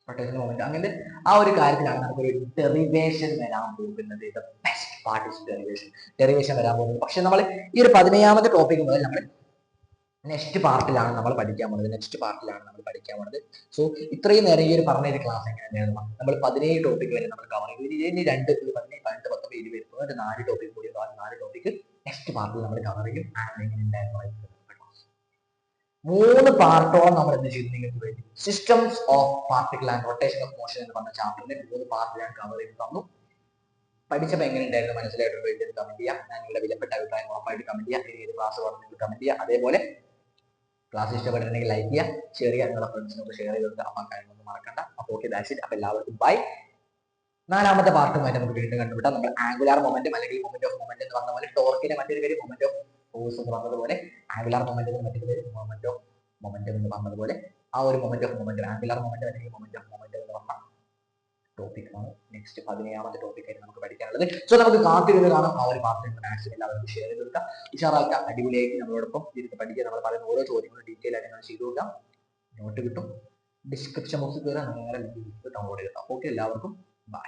rotation moment, അങ്ങനെ ആ ഒരു കാര്യത്തിലാണ് നമുക്കൊരു ഡെറിവേഷൻ വരാൻ പോകുന്നത്. ബെസ്റ്റ് പാർട്ട് ഇസ് ഡെറിവേഷൻ വരാൻ പോകുന്നത്. പക്ഷെ നമ്മൾ ഈ ഒരു 17ാമത്തെ ടോപ്പിക് മുതൽ നമ്മൾ നെക്സ്റ്റ് പാർട്ടിലാണ് നമ്മൾ പഠിക്കാൻ പോകുന്നത്. സോ ഇത്രയും നേരം ഈ ഒരു പറഞ്ഞ ഒരു ക്ലാസ് എങ്ങനെയായിരുന്നു? നമ്മൾ 17 ടോപ്പിക് വരെ നമ്മൾ കവർ ചെയ്തു. ഇനി 2 17 18 19 20 വരുമ്പോൾ 4 ടോപ്പിക് കൂടി 4 ടോപ്പിക് നെക്സ്റ്റ് പാർട്ടിൽ നമ്മൾ കവർ ചെയ്യും. എങ്ങനെയുണ്ടായിരുന്നു 3 പാർട്ടോളം നമ്മൾ എന്ത് ചെയ്തു നിങ്ങൾക്ക് വേണ്ടി systems of particle and rotation of motion എന്ന് പറഞ്ഞ ചാപ്റ്ററിന്റെ 3 പാർട്ടിലാണ് കവർ ചെയ്ത് തന്നു. പഠിച്ചപ്പോൾ എങ്ങനെ ഉണ്ടായിരുന്നു, മനസ്സിലായിട്ടുണ്ടോ എന്ന് കമന്റ് ചെയ്യാം. ഞാൻ നിങ്ങളുടെ വിലപ്പെട്ട അഭിപ്രായം ഉറപ്പായിട്ട് കമന്റ് ചെയ്യാം. ഏത് ക്ലാസ് പറഞ്ഞു കമന്റ് ചെയ്യാം. അതേപോലെ ക്ലാസ് ഇഷ്ടപ്പെട്ടിട്ടുണ്ടെങ്കിൽ ലൈക്ക് ചെയ്യുക, ഷെയർ ചെയ്യുക, നിങ്ങളുടെ ഫ്രണ്ട്സിനൊക്കെ ഷെയർ ചെയ്ത് കൊടുക്കുക. അപ്പം കാര്യങ്ങളൊന്നും മറക്കണ്ട. അപ്പോൾ ഓക്കെ, ദാറ്റ്സ് ഇറ്റ്. അപ്പോൾ എല്ലാവർക്കും ബൈ. 4ാമത്തെ പാർട്ടുമായിട്ട് നമുക്ക് വീണ്ടും കണ്ടുപിട്ടാം. നമ്മൾ ആംഗുലാർ മൊമെന്റം അല്ലെങ്കിൽ മൊമെന്റ് ഓഫ് മൊമെന്റ് എന്ന് പറഞ്ഞ പോലെ ടോർക്കിന്റെ മറ്റൊരു പേര് മൊമെന്റ് ഓഫ് ഫോഴ്സ് എന്ന് പറഞ്ഞതുപോലെ ആംഗുലാർ മൊമെന്റത്തിന് മറ്റൊരു പേര് മൊമെന്റ് ഓഫ് മൊമെന്റം എന്ന് പറഞ്ഞതുപോലെ ആ ഒരു moment of momentum angular momentum അല്ലെങ്കിൽ മൊമെന്റ് ഓഫ് മൊമെന്റം എന്ന് പറഞ്ഞ ടോപ്പിക്കാണ് നെക്സ്റ്റ് 17ാമത്തെ ടോപ്പിക്കായിട്ട് നമുക്ക് പഠിക്കാനുള്ളത്. സോ നമുക്ക് കാത്തിരുന്ന് കാണാം. ആ ഒരു പാർട്ട് മാക്സിമം എല്ലാവർക്കും ഷെയർ ചെയ്ത് കൊടുക്കാം. ഉഷാറാക്കുക, അടിപൊളിയായിട്ട് നമ്മളോടൊപ്പം ഇരുന്ന് പഠിക്കുക. നമ്മൾ പറയുന്ന ഓരോ ചോദ്യങ്ങളും ഡീറ്റെയിൽ ആയിട്ട് നിങ്ങൾ ചെയ്തു കൊടുക്കാം. നോട്ട് കിട്ടും. ഡിസ്ക്രിപ്ഷൻ ബോക്സിൽ കയറാൻ നേരെ ഡൗൺലോഡ് ചെയ്താൽ. ഓക്കെ, എല്ലാവർക്കും ബൈ.